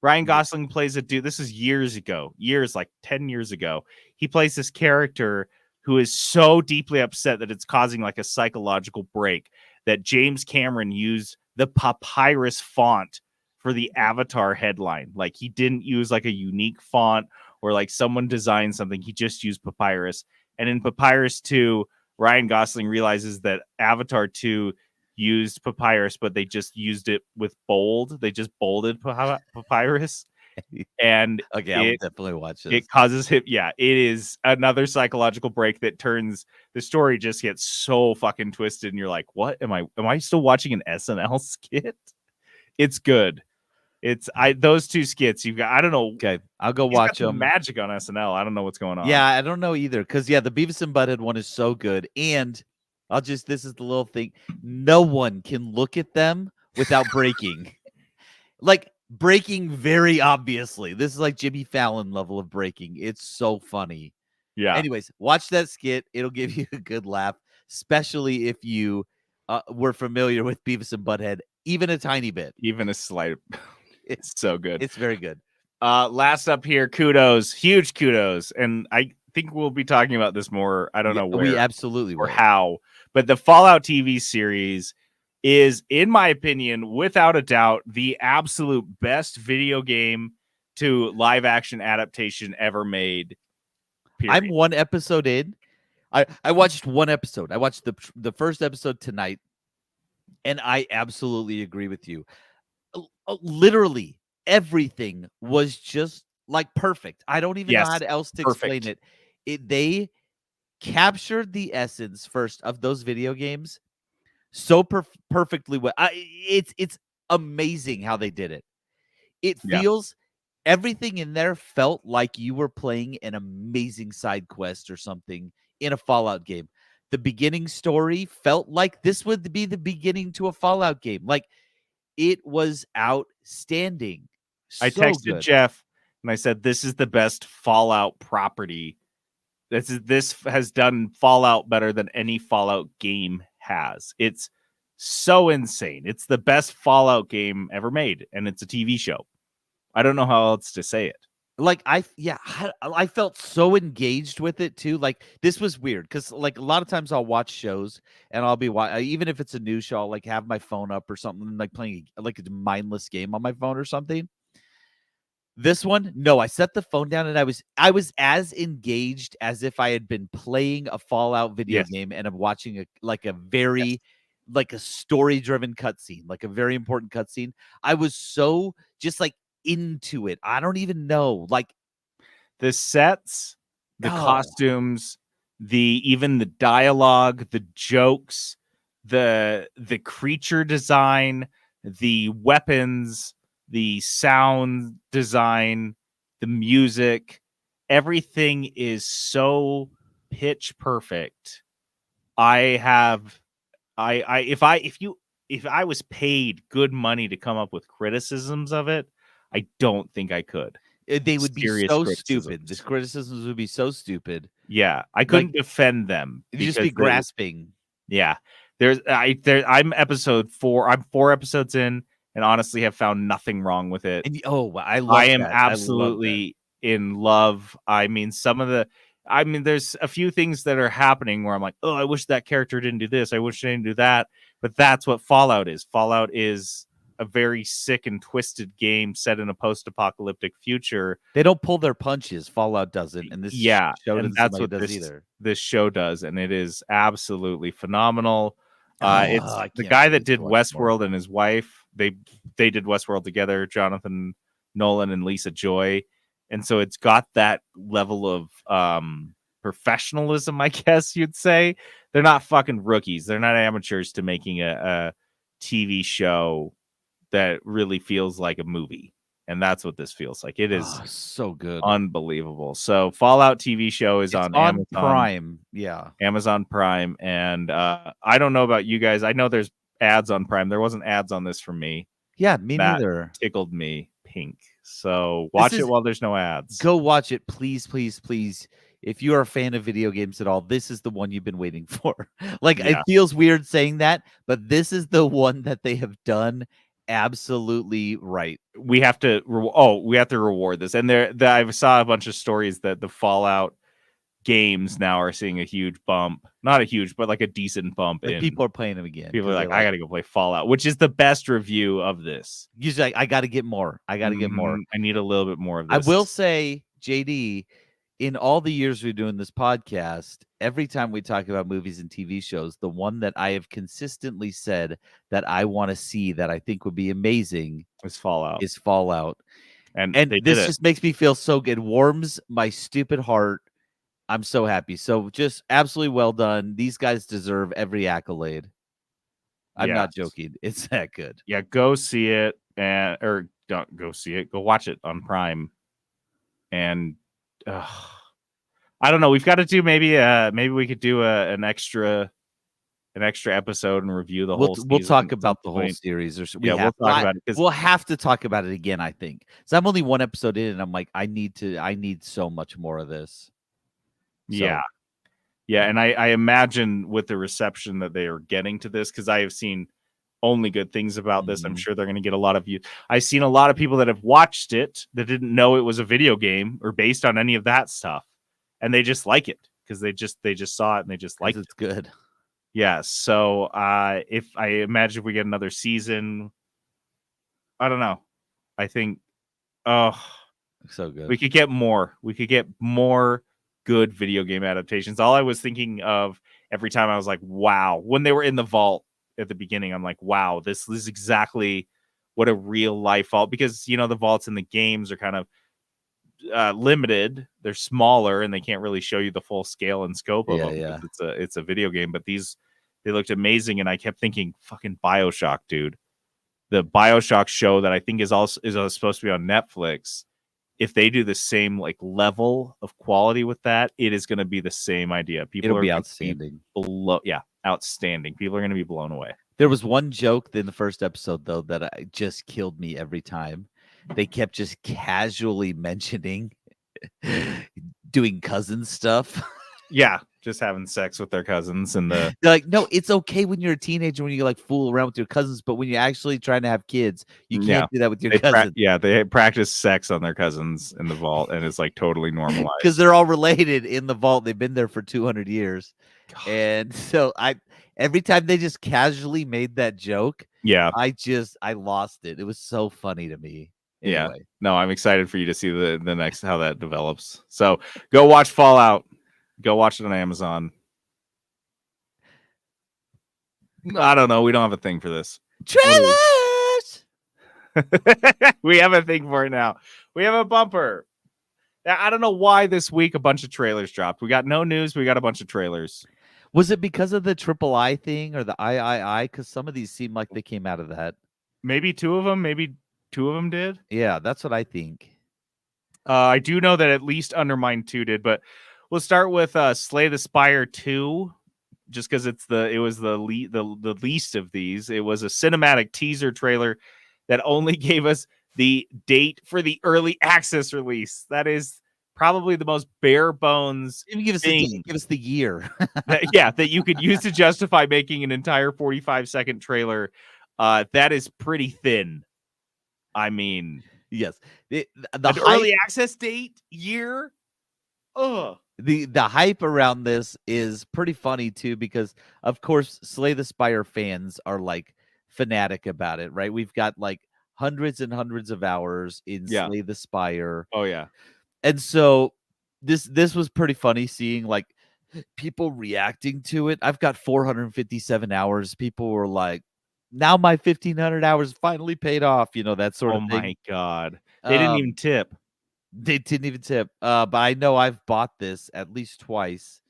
Ryan Gosling plays a dude. This is years ago, like 10 years ago. He plays this character who is so deeply upset that it's causing like a psychological break that James Cameron used the Papyrus font for the Avatar headline. Like, he didn't use like a unique font or like someone designed something. He just used Papyrus. And in Papyrus 2, Ryan Gosling realizes that Avatar 2 used Papyrus, but they just used it with bold. They just bolded Papyrus. And okay, I'll definitely watch this. It causes him. Yeah, it is another psychological break that turns the story just gets so fucking twisted. And you're like, what am I still watching an SNL skit? It's good. It's those two skits you've got. I don't know. Okay, I'll go watch them. Magic on SNL. I don't know what's going on. Yeah, I don't know either. Because the Beavis and Butthead one is so good. And this is the little thing. No one can look at them without breaking. Like, breaking very obviously. This is like Jimmy Fallon level of breaking. It's so funny. Yeah. Anyways, watch that skit. It'll give you a good laugh, especially if you were familiar with Beavis and Butthead, even a tiny bit. Even a slight. It's so good. It's very good. Last up here, kudos, huge kudos. And I think we'll be talking about this more. I don't know where. We absolutely or will. how. But the Fallout TV series is, in my opinion, without a doubt, the absolute best video game to live action adaptation ever made. Period. I'm one episode in. I watched one episode. I watched the first episode tonight, and I absolutely agree with you. Literally everything was just like perfect. I don't even know how else to explain it. They captured the essence first of those video games so perfectly well. It's amazing how they did it. It feels everything in there felt like you were playing an amazing side quest or something in a Fallout game. The beginning story felt like this would be the beginning to a Fallout game. Like, it was outstanding. I texted Jeff and I said, this is the best Fallout property. This has done Fallout better than any Fallout game has. It's so insane. It's the best Fallout game ever made, and it's a TV show. I don't know how else to say it. Like, I felt so engaged with it too. Like, this was weird because, like, a lot of times I'll watch shows and I'll be even if it's a new show, I'll like have my phone up or something, like playing like a mindless game on my phone or something. This one, no, I set the phone down and I was as engaged as if I had been playing a Fallout video Yes. game and I'm watching a Yes. like a story-driven cutscene, like a very important cutscene. I was so just like into it. I don't even know. Like, The sets, the oh, costumes, even the dialogue, the jokes, the creature design, the weapons, the sound design, the music, everything is so pitch perfect. If I was paid good money to come up with criticisms of it, I don't think I could. they would be Serious so stupid. criticisms. This criticisms would be so stupid. Yeah, I Like, couldn't defend them you'd just be grasping. yeah. I'm episode 4. I'm 4 episodes in and honestly have found nothing wrong with it. And I I love am that. I love that. absolutely in love. There's a few things that are happening where I'm like, oh, I wish that character didn't do this. I wish they didn't do that. But that's what Fallout is. Fallout is a very sick and twisted game set in a post-apocalyptic future. They don't pull their punches. Fallout doesn't, and this Yeah, show and doesn't seem that's like it what does either. this show does, and it is absolutely phenomenal. It's I the can't guy wait that to did watch more. Westworld and his wife. They did Westworld together, Jonathan Nolan and Lisa Joy, and so it's got that level of professionalism, I guess you'd say. They're not fucking rookies. They're not amateurs to making a TV show that really feels like a movie. And that's what this feels like. It is So good. unbelievable. So Fallout TV show is It's on on Amazon Prime. Yeah. Amazon Prime. And I don't know about you guys. I know there's ads on Prime. There wasn't ads on this for me. Yeah, me That neither. tickled me pink. So watch it while there's no ads. Go watch it, please, please, please. If you are a fan of video games at all, this is the one you've been waiting for. Like, it Yeah. feels weird saying that, but this is the one that they have done absolutely right. We have to reward this. And I saw a bunch of stories that the Fallout games now are seeing a huge bump. Not a huge, but like a decent bump. Like, In people are playing them again. people are like, I gotta go play Fallout, which is the best review of this. Usually, I got to get more. I got to get more. I need a little bit more of I this. will say, JD, in all the years we're doing this podcast, every time we talk about movies and TV shows, the one that I have consistently said that I want to see that I think would be amazing It's Fallout. is Fallout. And And they did this it. just makes me feel so good. Warms my stupid heart. I'm so happy. So just absolutely well done. These guys deserve every accolade. I'm not Yes. joking. It's that good. Yeah, go see it or don't go see it. Go watch it on Prime. And I don't know. We've got to do maybe we could do an extra episode and review the whole season. We'll talk at about some the whole point. series. We'll talk about it, 'cause we'll have to talk about it again, I think. So I'm only one episode in, and I'm like, I need so much more of this. Yeah. Yeah, and I imagine with the reception that they are getting to this, because I have seen only good things about this. I'm Mhm. sure they're going to get a lot of views. I've seen a lot of people that have watched it that didn't know it was a video game or based on any of that stuff, and they just like it because they just saw it and they just liked it. It's good. Yeah. So if I imagine if we get another season, I don't know. I think So good. we could get more. We could get more good video game adaptations. All I was thinking of every time I was like, wow, when they were in the vault at the beginning, I'm like, wow, this is exactly what a real life vault, because the vaults in the games are kind of limited. They're smaller and they can't really show you the full scale and scope of them. Yeah. It's a video game, but they looked amazing, and I kept thinking, fucking BioShock, dude. The BioShock show that I think is supposed to be on Netflix. If they do the same like level of quality with that, it is going to be the same idea. People It'll are be gonna outstanding. Outstanding. People are going to be blown away. There was one joke in the first episode, though, that just killed me every time. They kept just casually mentioning doing cousin stuff. Yeah, just having sex with their cousins and the They're like, no, it's okay when you're a teenager when you like fool around with your cousins, but when you're actually trying to have kids, you can't do that with your cousins they practice sex on their cousins in the vault, and it's like totally normalized because they're all related in the vault. They've been there for 200 years, and so every time they just casually made that joke, Yeah. I lost it. It was so funny to me. Yeah. Anyway. No, I'm excited for you to see the next how that develops. So go watch Fallout. Go watch it on Amazon. I don't know. We don't have a thing for this. Trailers. We have a thing for it now. We have a bumper. I don't know why this week a bunch of trailers dropped. We got no news. We got a bunch of trailers. Was it because of the triple I thing or the III? Because some of these seem like they came out of that. Maybe two of them did. Yeah, that's what I think. I do know that at least Undermine 2 did, but we'll start with Slay the Spire 2, just because it was the least of these. It was a cinematic teaser trailer that only gave us the date for the early access release. That is probably the most bare bones Give us the year. that you could use to justify making an entire 45-second trailer. That is pretty thin. I mean, yes, the early access date year. Ugh. The hype around this is pretty funny too, because of course Slay the Spire fans are like fanatic about it, right? We've got like hundreds and hundreds of hours in Slay the Spire. Oh yeah. And so this was pretty funny seeing like people reacting to it. I've got 457 hours. People were like, now my 1,500 hours finally paid off, that sort of thing. Oh my God. They didn't even tip. They didn't even tip. But I know I've bought this at least twice.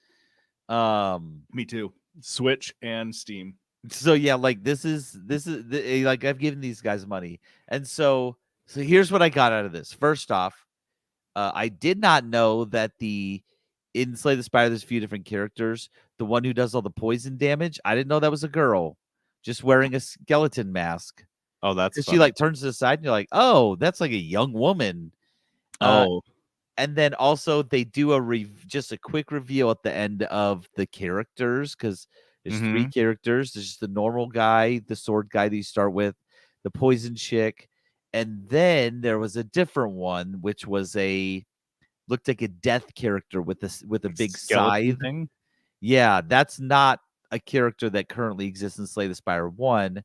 Me too. Switch and Steam. So yeah, like this is like I've given these guys money. And so here's what I got out of this. First off, I did not know that in Slay the Spire there's a few different characters. The one who does all the poison damage, I didn't know that was a girl just wearing a skeleton mask. Oh, that's she like turns to the side and you're like, oh, that's like a young woman. And then also they do just a quick reveal at the end of the characters, because there's three characters. There's just the normal guy, the sword guy that you start with, the poison chick, and then there was a different one, which was looked like a death character with a big scythe thing. Yeah, that's not a character that currently exists in Slay the Spire 1.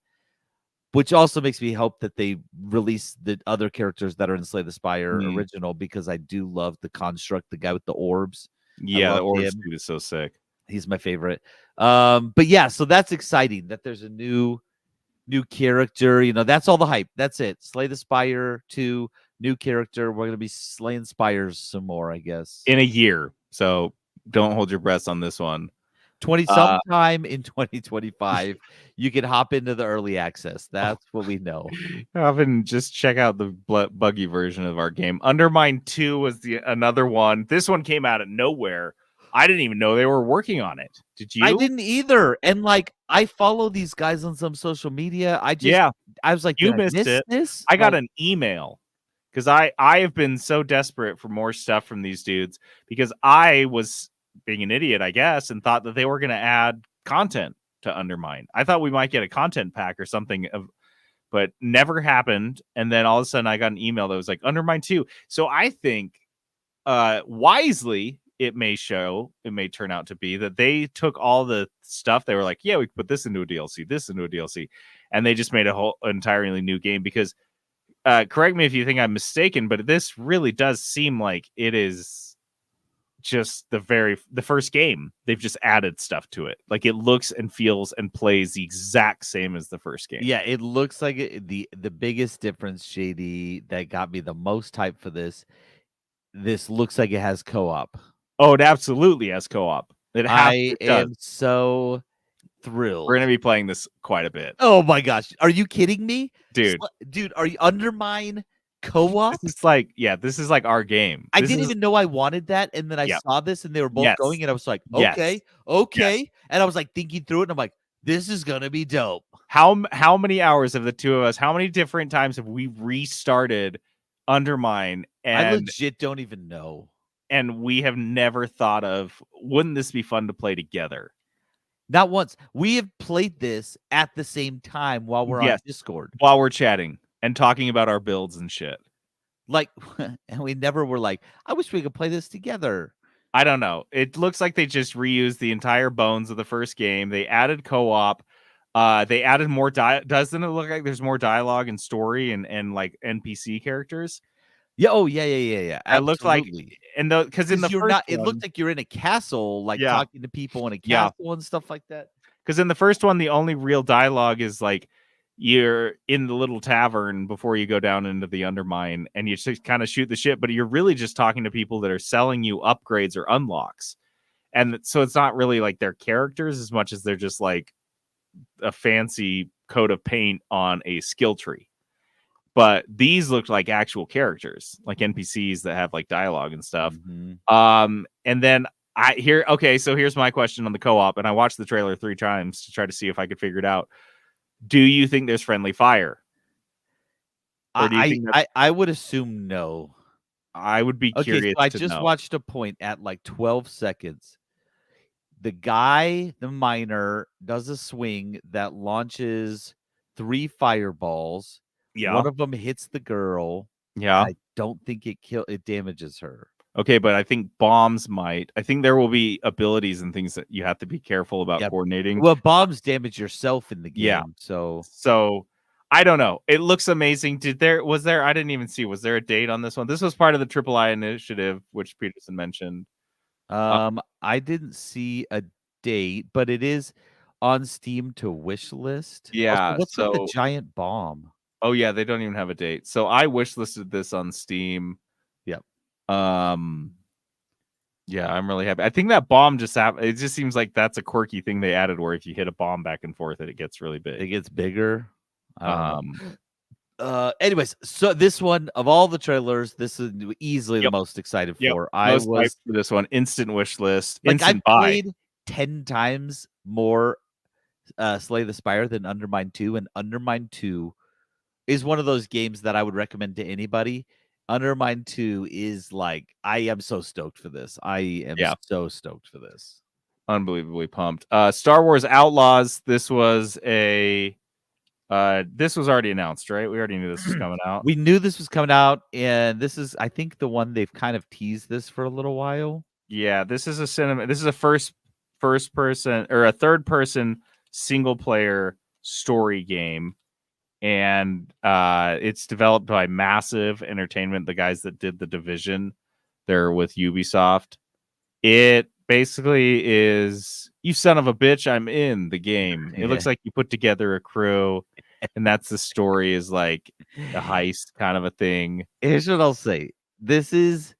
Which also makes me hope that they release the other characters that are in Slay the Spire original, because I do love the construct, the guy with the orbs. Yeah, the orbs dude is so sick. He's my favorite. But yeah, so that's exciting that there's a new character. That's all the hype. That's it. Slay the Spire 2, new character. We're gonna be slaying spires some more, I guess. In a year. So don't hold your breath on this one. Sometime in 2025, you can hop into the early access. That's what we know. Often just check out the buggy version of our game. Undermine 2 was another one. This one came out of nowhere. I didn't even know they were working on it. Did you? I didn't either. And like, I follow these guys on some social media. I was like, you missed it. This? I got an email because I have been so desperate for more stuff from these dudes, because I was being an idiot, I guess, and thought that they were going to add content to Undermine. I thought we might get a content pack or something, but never happened. And then all of a sudden I got an email that was like Undermine 2. So I think wisely, it may turn out to be that they took all the stuff. They were like, yeah, we put this into a DLC, and they just made a whole entirely new game. Because correct me if you think I'm mistaken, but this really does seem like it is just the first game. They've just added stuff to it. Like, it looks and feels and plays the exact same as the first game. Yeah, it looks like the biggest difference, JD, that got me the most hype for this looks like it has co-op. Oh, it absolutely has co-op. I am so thrilled. We're gonna be playing this quite a bit. Oh my gosh, are you kidding me, dude? Are you Undermine co-op? This is like our game. I didn't even know I wanted that, and then I saw this, and they were both going, and I was like, okay, and I was like thinking through it, and I'm like, this is gonna be dope. How many hours have the two of us? How many different times have we restarted Undermine? And I legit don't even know. and we have never thought of, wouldn't this be fun to play together? Not once. We have played this at the same time while we're on Yes. Discord. While we're chatting and talking about our builds and shit. Like, and we never were like, I wish we could play this together. I don't know. It looks like they just reused the entire bones of the first game. They added co-op. They added more doesn't it look like there's more dialogue and story and like NPC characters? Yeah. Oh, yeah. It looks like, Absolutely. and because in the you're first not, one, it looked like you're in a castle, like Yeah. talking to people in a Yeah. castle and stuff like that. Because in the first one, the only real dialogue is like you're in the little tavern before you go down into the undermine and you just kind of shoot the shit, but you're really just talking to people that are selling you upgrades or unlocks. And so it's not really like their characters as much as they're just like a fancy coat of paint on a skill tree. But these look like actual characters, like NPCs that have like dialogue and stuff. Mhm. And then so here's my question on the co-op, and I watched the trailer 3 times to try to see if I could figure it out. Do you think there's friendly fire? Or do you think I would assume no. I would be Okay, curious so I to just know. watched a point at like 12 seconds. The guy, the miner, does a swing that launches 3 fireballs. Yeah. One of them hits the girl. Yeah. I don't think it damages her. Okay, but I think bombs might. I think there will be abilities and things that you have to be careful about coordinating. Well, bombs damage yourself in the game. Yeah. So I don't know. It looks amazing. I didn't even see. Was there a date on this one? This was part of the III initiative, which Peterson mentioned. I didn't see a date, but it is on Steam to wish list. Yeah. Also, what's with the giant bomb? Oh yeah, they don't even have a date. So I wish listed this on Steam. Yep. Yeah, I'm really happy. I think that bomb just happened. It just seems like that's a quirky thing they added where if you hit a bomb back and forth, it gets really big. It gets bigger. Anyways, so this one of all the trailers, this is easily the most excited for. I was for this one. Instant wish list. Like instant I buy. played 10 times more Slay the Spire than Undermine 2, and Undermine 2 is one of those games that I would recommend to anybody. Undermine 2 is like, I am so stoked for this. I am so stoked for this. Unbelievably pumped. Star Wars Outlaws. This was already announced, right? We already knew this was coming out. We knew this was coming out, and this is, I think, the one they've kind of teased this for a little while. Yeah, this is a first person or a third person single player story game. And it's developed by Massive Entertainment, the guys that did The Division. They're with Ubisoft. It basically is, you son of a bitch, I'm in the game. It looks like you put together a crew, and that's the story, is like a heist kind of a thing. Here's what I'll say. This is,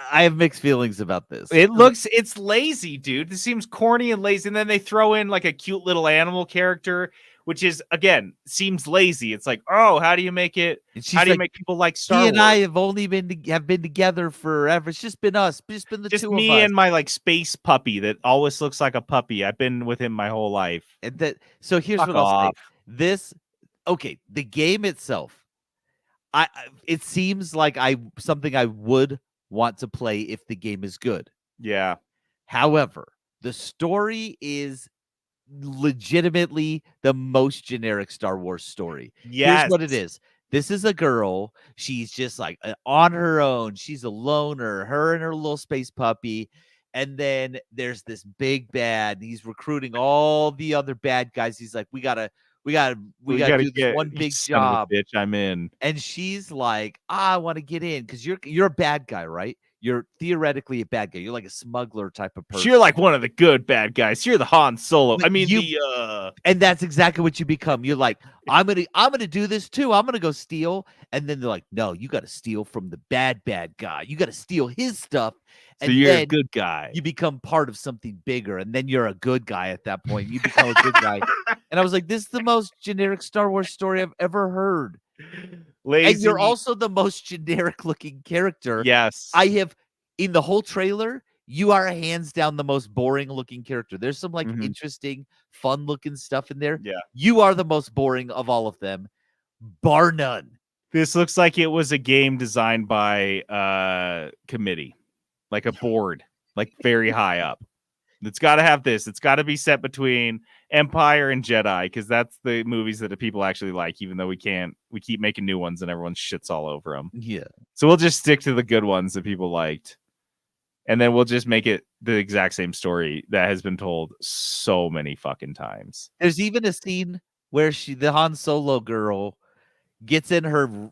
I have mixed feelings about this. It's lazy, dude. This seems corny and lazy. And then they throw in like a cute little animal character, which is, again, seems lazy. It's like, oh, how do you make it? How do you make people like Star Wars? He and I have only been together forever. It's just been us. It's just been the two of us. Me and my like space puppy that always looks like a puppy. I've been with him my whole life. And so here's what I'll say. The game itself, it seems like something I would want to play if the game is good. Yeah. However, the story is legitimately the most generic Star Wars story. Yes. Here's what it is. This is a girl. She's just like on her own. She's a loner, her and her little space puppy. And then there's this big bad. He's recruiting all the other bad guys. He's like, we gotta do this one big job. Bitch, I'm in. And she's like, I want to get in because you're a bad guy, right? You're theoretically a bad guy. You're like a smuggler type of person. You're like one of the good bad guys. You're the Han Solo. Like I mean, and that's exactly what you become. You're like, I'm gonna do this too. I'm gonna go steal. And then they're like, no, you got to steal from the bad guy. You got to steal his stuff. So you're a good guy. You become part of something bigger, and then you're a good guy at that point. You become a good guy. And I was like, this is the most generic Star Wars story I've ever heard. Lazy. And you're also the most generic looking character. Yes. I have, in the whole trailer, you are hands down the most boring looking character. There's some like interesting, fun looking stuff in there. Yeah. You are the most boring of all of them, bar none. This looks like it was a game designed by committee, like a board, like very high up. It's got to have this. It's got to be set between Empire and Jedi, because that's the movies that the people actually like, even though we keep making new ones and everyone shits all over them. Yeah. So we'll just stick to the good ones that people liked. And then we'll just make it the exact same story that has been told so many fucking times. There's even a scene where the Han Solo girl gets in her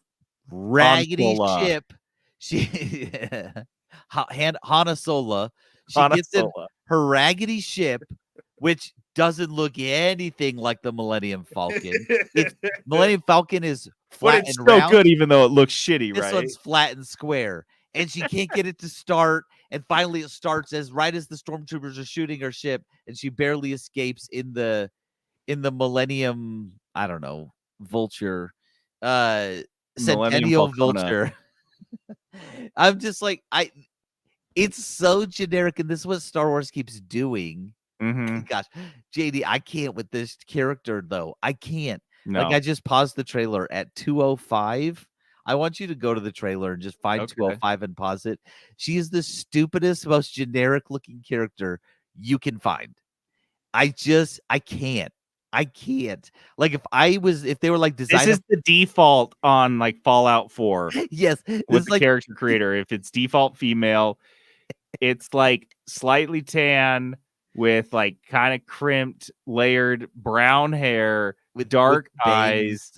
raggedy Solo. ship. She Hana Solo. She Hana gets in Solo. her raggedy ship, which doesn't look anything like the Millennium Falcon. Millennium Falcon is flat But it's and still round. good, even though it looks shitty, This right? one's flat and square, and she can't get it to start. And finally, it starts right as the stormtroopers are shooting her ship, and she barely escapes in the Millennium. I don't know, Vulture, Millennium Centennial Falcona. Vulture. I'm just like It's so generic, and this is what Star Wars keeps doing. Mm-hmm. Gosh, JD, I can't with this character though. I can't. No. Like I just paused the trailer at 2:05. I want you to go to the trailer and just find 2:05 and pause it. She is the stupidest, most generic looking character you can find. I can't. I can't. Like if they were like This designing. is the default on like Fallout 4 Yes, with the character creator. If it's default female, it's like slightly tan with like kind of crimped, layered brown hair with dark eyes.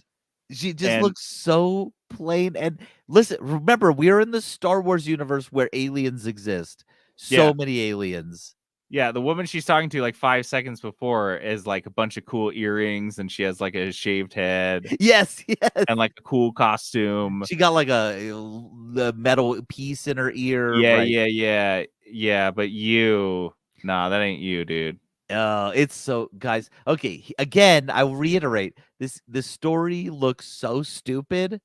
She just looks so plain. And listen, remember, we're in the Star Wars universe where aliens exist. So many aliens. Yeah, the woman she's talking to like 5 seconds before is like a bunch of cool earrings, and she has like a shaved head. Yes, and like a cool costume. She got like the metal piece in her ear. Yeah, right? yeah. But that ain't you, dude. It's so, guys. Okay, again, I will reiterate this. The story looks so stupid,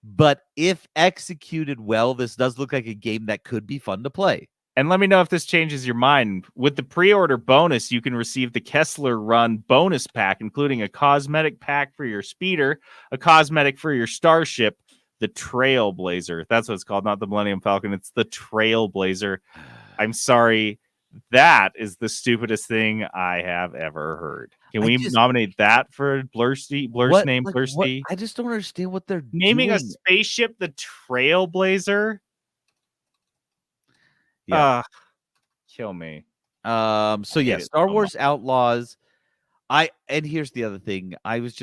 but if executed well, this does look like a game that could be fun to play. And let me know if this changes your mind. With the pre-order bonus, you can receive the Kessler Run bonus pack, including a cosmetic pack for your speeder, a cosmetic for your starship, the Trailblazer. That's what it's called, not the Millennium Falcon. It's the Trailblazer. I'm sorry. That is the stupidest thing I have ever heard. Can we nominate that for Blursty? Name Blursty? I just don't understand what they're naming doing. a spaceship the Trailblazer. Kill me. So yeah, Star Wars Outlaws. And here's the other thing. I was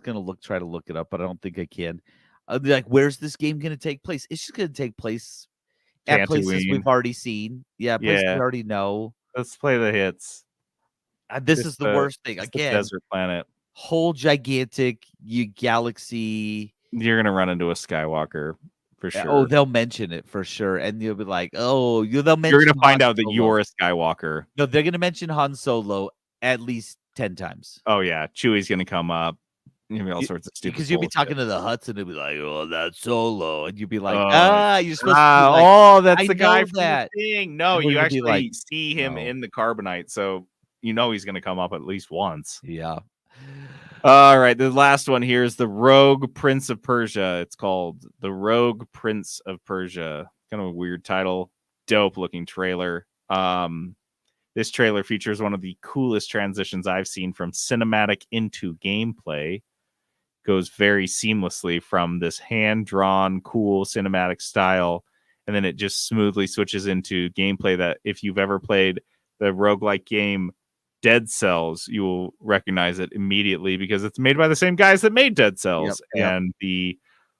gonna try to look it up, but I don't think I can. Like, where's this game gonna take place? It's just gonna take place at places we've already seen. Yeah, places we already know. Let's play the hits. This is the worst thing. Again, desert planet. Whole gigantic galaxy. You're gonna run into a Skywalker. For sure. Oh, they'll mention it for sure, and you'll be like, "Oh, they'll mention." You're gonna find out that you're a Skywalker. No, they're gonna mention Han Solo at least 10 times. Oh yeah, Chewie's gonna come up. You'll be all sorts of stupid. Because you'll be talking to the Hutts, and they'll be like, "Oh, that's Solo," and you'll be like, you're supposed to be like, that's the guy from that the thing." No, you actually see him in the carbonite, so you know he's gonna come up at least once. Yeah. All right, the last one here is the Rogue Prince of Persia. It's called the Rogue Prince of Persia. Kind of a weird title. Dope looking trailer. This trailer features one of the coolest transitions I've seen from cinematic into gameplay. Goes very seamlessly from this hand-drawn, cool cinematic style, and then it just smoothly switches into gameplay that if you've ever played the roguelike game Dead Cells, you will recognize it immediately because it's made by the same guys that made Dead Cells. Yep. And the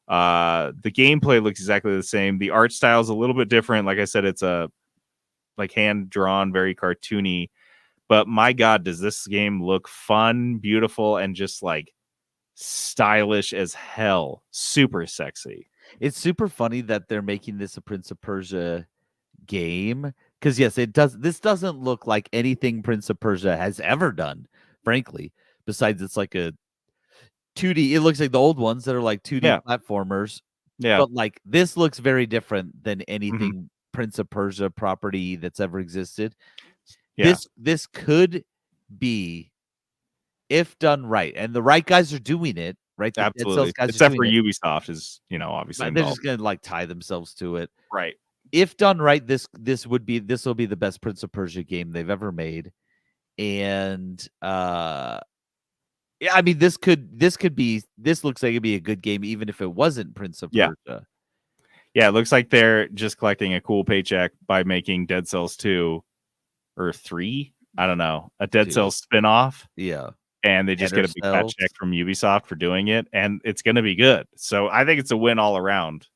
gameplay looks exactly the same. The art style is a little bit different. Like I said, it's a like hand drawn, very cartoony. But my God, does this game look fun, beautiful, and just like stylish as hell. Super sexy. It's super funny that they're making this a Prince of Persia game. Because yes, this doesn't look like anything Prince of Persia has ever done, frankly. Besides, it's like a 2D. It looks like the old ones that are like 2D platformers. Yeah. But like this looks very different than anything Prince of Persia property that's ever existed. Yeah. This could be, if done right, and the right guys are doing it, right? The Dead Cells Absolutely. guys are Except doing for it. Ubisoft is, obviously But they're involved. just gonna like tie themselves to it. Right. If done right, this will be the best Prince of Persia game they've ever made. And yeah, I mean this looks like it'd be a good game even if it wasn't Prince of Yeah. Persia. Yeah, it looks like they're just collecting a cool paycheck by making Dead Cells 2 or 3. I don't know, a Dead 2. Cells spinoff. Yeah. And they just Better get a big fat Cells. check from Ubisoft for doing it. And it's going to be good. So I think it's a win all around.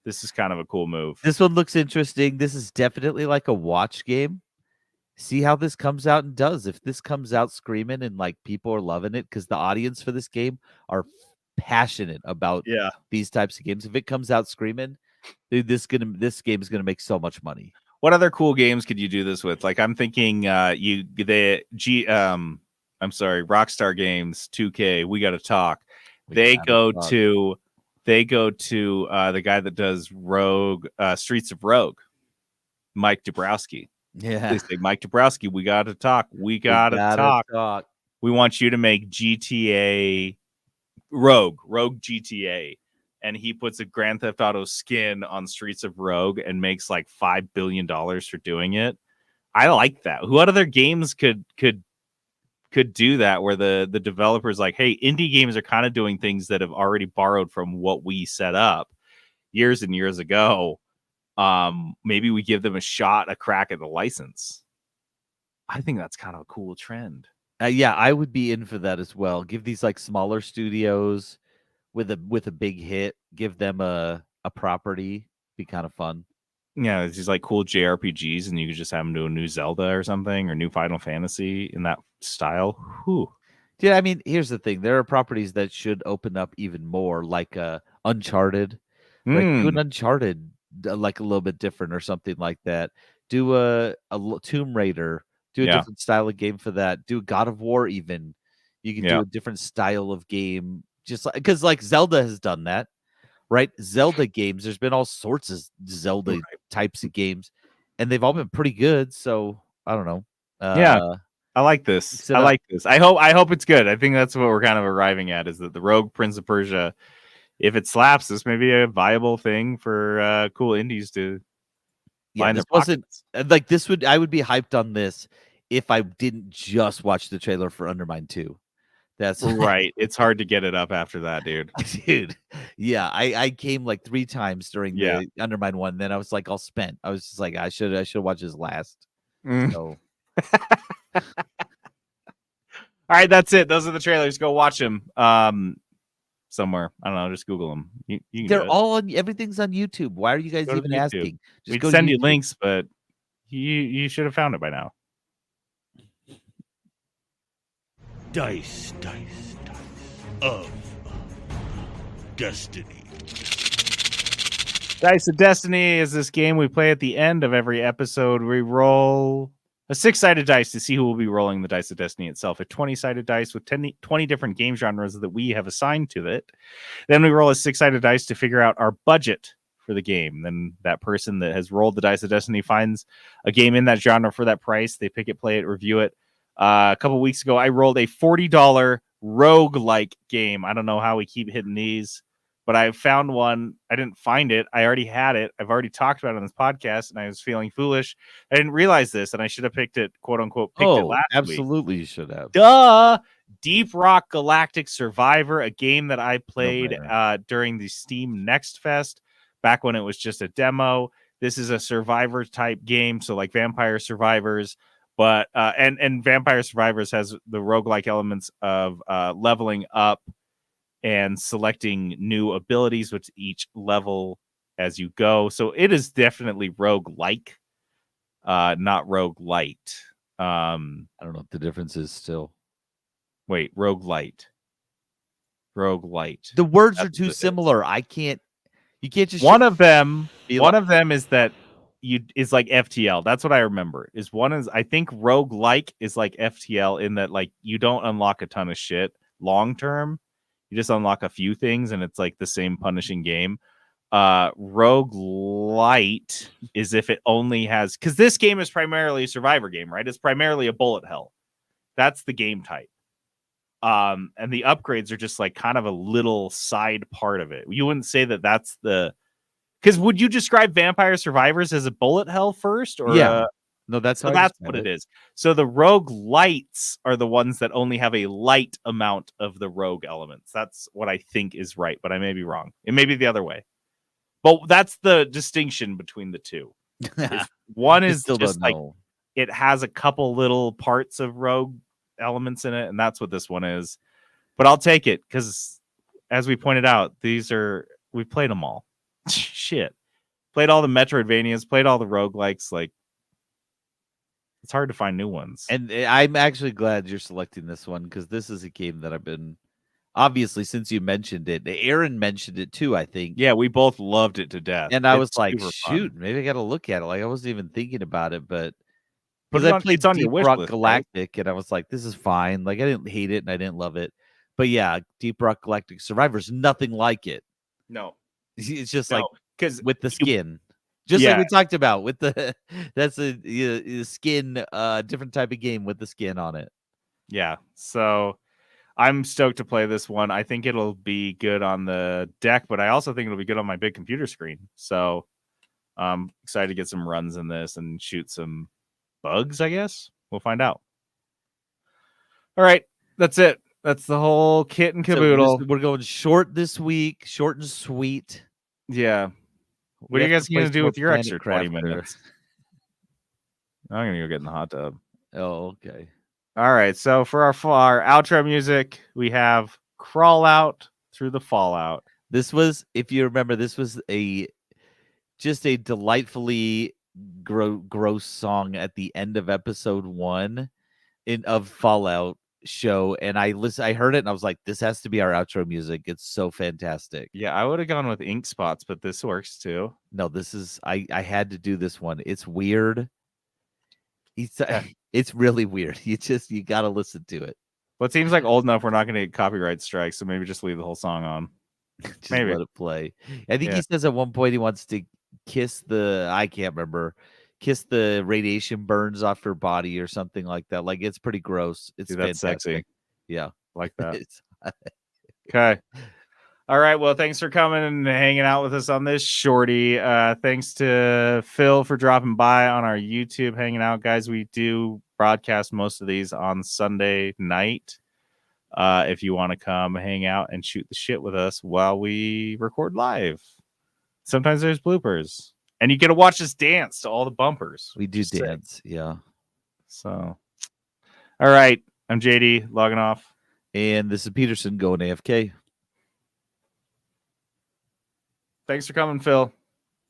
This is kind of a cool move. This one looks interesting. This is definitely like a watch game. See how this comes out and does. If this comes out screaming and like people are loving it, because the audience for this game are passionate about Yeah. these types of games. If it comes out screaming, dude, this game is gonna make so much money. What other cool games could you do this with? Like I'm thinking Rockstar Games 2K, we got to talk. They go to the guy that does Rogue Streets of Rogue, Mike Dabrowski. Yeah. They say, Mike Dabrowski, we got to talk. We got to talk. We want you to make GTA Rogue GTA. And he puts a Grand Theft Auto skin on Streets of Rogue and makes like $5 billion for doing it. I like that. What other games could do that where the developers like, hey, indie games are kind of doing things that have already borrowed from what we set up years and years ago. Maybe we give them a crack at the license. I think that's kind of a cool trend. Yeah, I would be in for that as well. Give these like smaller studios with a big hit, give them a property, be kind of fun. Yeah, it's just like cool JRPGs, and you could just have them do a new Zelda or something, or new Final Fantasy in that style. Whew. Yeah, I mean, here's the thing: there are properties that should open up even more, like Uncharted. Right, do an Uncharted like a little bit different or something like that. Do a Tomb Raider. Do a different style of game for that. Do God of War even. You can do a different style of game, just like because like Zelda has done that. Right, Zelda games. There's been all sorts of Zelda types of games, and they've all been pretty good. So I don't know. I like this. I hope it's good. I think that's what we're kind of arriving at: is that the Rogue Prince of Persia, if it slaps, this may be a viable thing for cool indies to. Yeah, this wasn't like this would. I would be hyped on this if I didn't just watch the trailer for Undermine 2. That's right. It's hard to get it up after that, dude. Dude, yeah, I came like 3 times during the Undermine 1. Then I was like all spent. I was just like, I should watch his last. So, all right, that's it. Those are the trailers. Go watch them. Somewhere. I don't know. Just Google them. You they're all on. Everything's on YouTube. Why are you guys even asking? We'd send you links, but you should have found it by now. Dice of Destiny. Dice of Destiny is this game we play at the end of every episode. We roll a 6-sided dice to see who will be rolling the Dice of Destiny itself. A 20-sided dice with 20 different game genres that we have assigned to it. Then we roll a 6-sided dice to figure out our budget for the game. Then that person that has rolled the Dice of Destiny finds a game in that genre for that price. They pick it, play it, review it. A couple weeks ago, I rolled a $40 rogue-like game. I don't know how we keep hitting these, but I found one. I didn't find it. I already had it. I've already talked about it on this podcast, and I was feeling foolish. I didn't realize this, and I should have picked it, quote unquote, it last week. Absolutely, you should have. Duh! Deep Rock Galactic Survivor, a game that I played during the Steam Next Fest, back when it was just a demo. This is a survivor type game, so like Vampire Survivors. But and Vampire Survivors has the roguelike elements of leveling up and selecting new abilities with each level as you go. So it is definitely roguelike, not roguelite. I don't know what the difference is still. Wait, roguelite. The words are too similar. You can't just one of them is that is like FTL. That's what I remember. I think roguelike is like FTL in that like you don't unlock a ton of shit long term. You just unlock a few things and it's like the same punishing game. Roguelite is if it only has, because this game is primarily a survivor game, right? It's primarily a bullet hell. That's the game type. And the upgrades are just like kind of a little side part of it. You wouldn't say that that's the, because would you describe Vampire Survivors as a bullet hell first, or Yeah. No, that's so how I that's describe what it is. So the rogue lights are the ones that only have a light amount of the rogue elements. That's what I think is right, but I may be wrong. It may be the other way. But that's the distinction between the two. One I is still just don't like know. it has a couple little parts of rogue elements in it, and that's what this one is. But I'll take it because, as we pointed out, we played them all. Shit, played all the Metroidvanias, played all the roguelikes. Like, it's hard to find new ones. And I'm actually glad you're selecting this one because this is a game that I've been obviously since you mentioned it. Aaron mentioned it too, I think. Yeah, we both loved it to death. And I was It's like, super shoot, fun. maybe I got to look at it. Like I wasn't even thinking about it, but Put because it I on. played It's on your Deep wish Rock list, right? Galactic, and I was like, this is fine. Like I didn't hate it and I didn't love it, but yeah, Deep Rock Galactic Survivors, nothing like it. No, It's just like no, because with the skin, just like yeah. we talked about with the that's a skin, different type of game with the skin on it. Yeah. So I'm stoked to play this one. I think it'll be good on the deck, but I also think it'll be good on my big computer screen. So I'm excited to get some runs in this and shoot some bugs, I guess. We'll find out. All right. That's it. That's the whole kit and So caboodle. we're going short this week, short and sweet. Yeah. What We are you have guys to play going to do some more with your Planet extra 20 Crafter. minutes? I'm going to go get in the hot tub. Oh, okay. All right. So for our outro music, we have Crawl Out Through the Fallout. This was, if you remember, this was just a delightfully gross song at the end of episode 1 of Fallout show, and I heard it and I was like, this has to be our outro music. It's so fantastic. Yeah, I would have gone with Ink Spots, but this works too. No, this is I had to do this one. It's weird. It's really weird. You got to listen to it. Well, it seems like old enough we're not going to get copyright strikes, so maybe just leave the whole song on. Just Maybe. let it play. I think Yeah. he says at one point he wants to kiss I can't remember, kiss the radiation burns off her body or something like that. Like it's pretty gross. It's Dude, that's fantastic. sexy. Yeah. Like that. It's Okay. All right. Well, thanks for coming and hanging out with us on this shorty. Thanks to Phil for dropping by on our YouTube, hanging out, guys. We do broadcast most of these on Sunday night. If you want to come hang out and shoot the shit with us while we record live. Sometimes there's bloopers. And you get to watch us dance to all the bumpers. we do Just saying. dance. Yeah. So, all right. I'm JD logging off. And this is Peterson going AFK. Thanks for coming, Phil.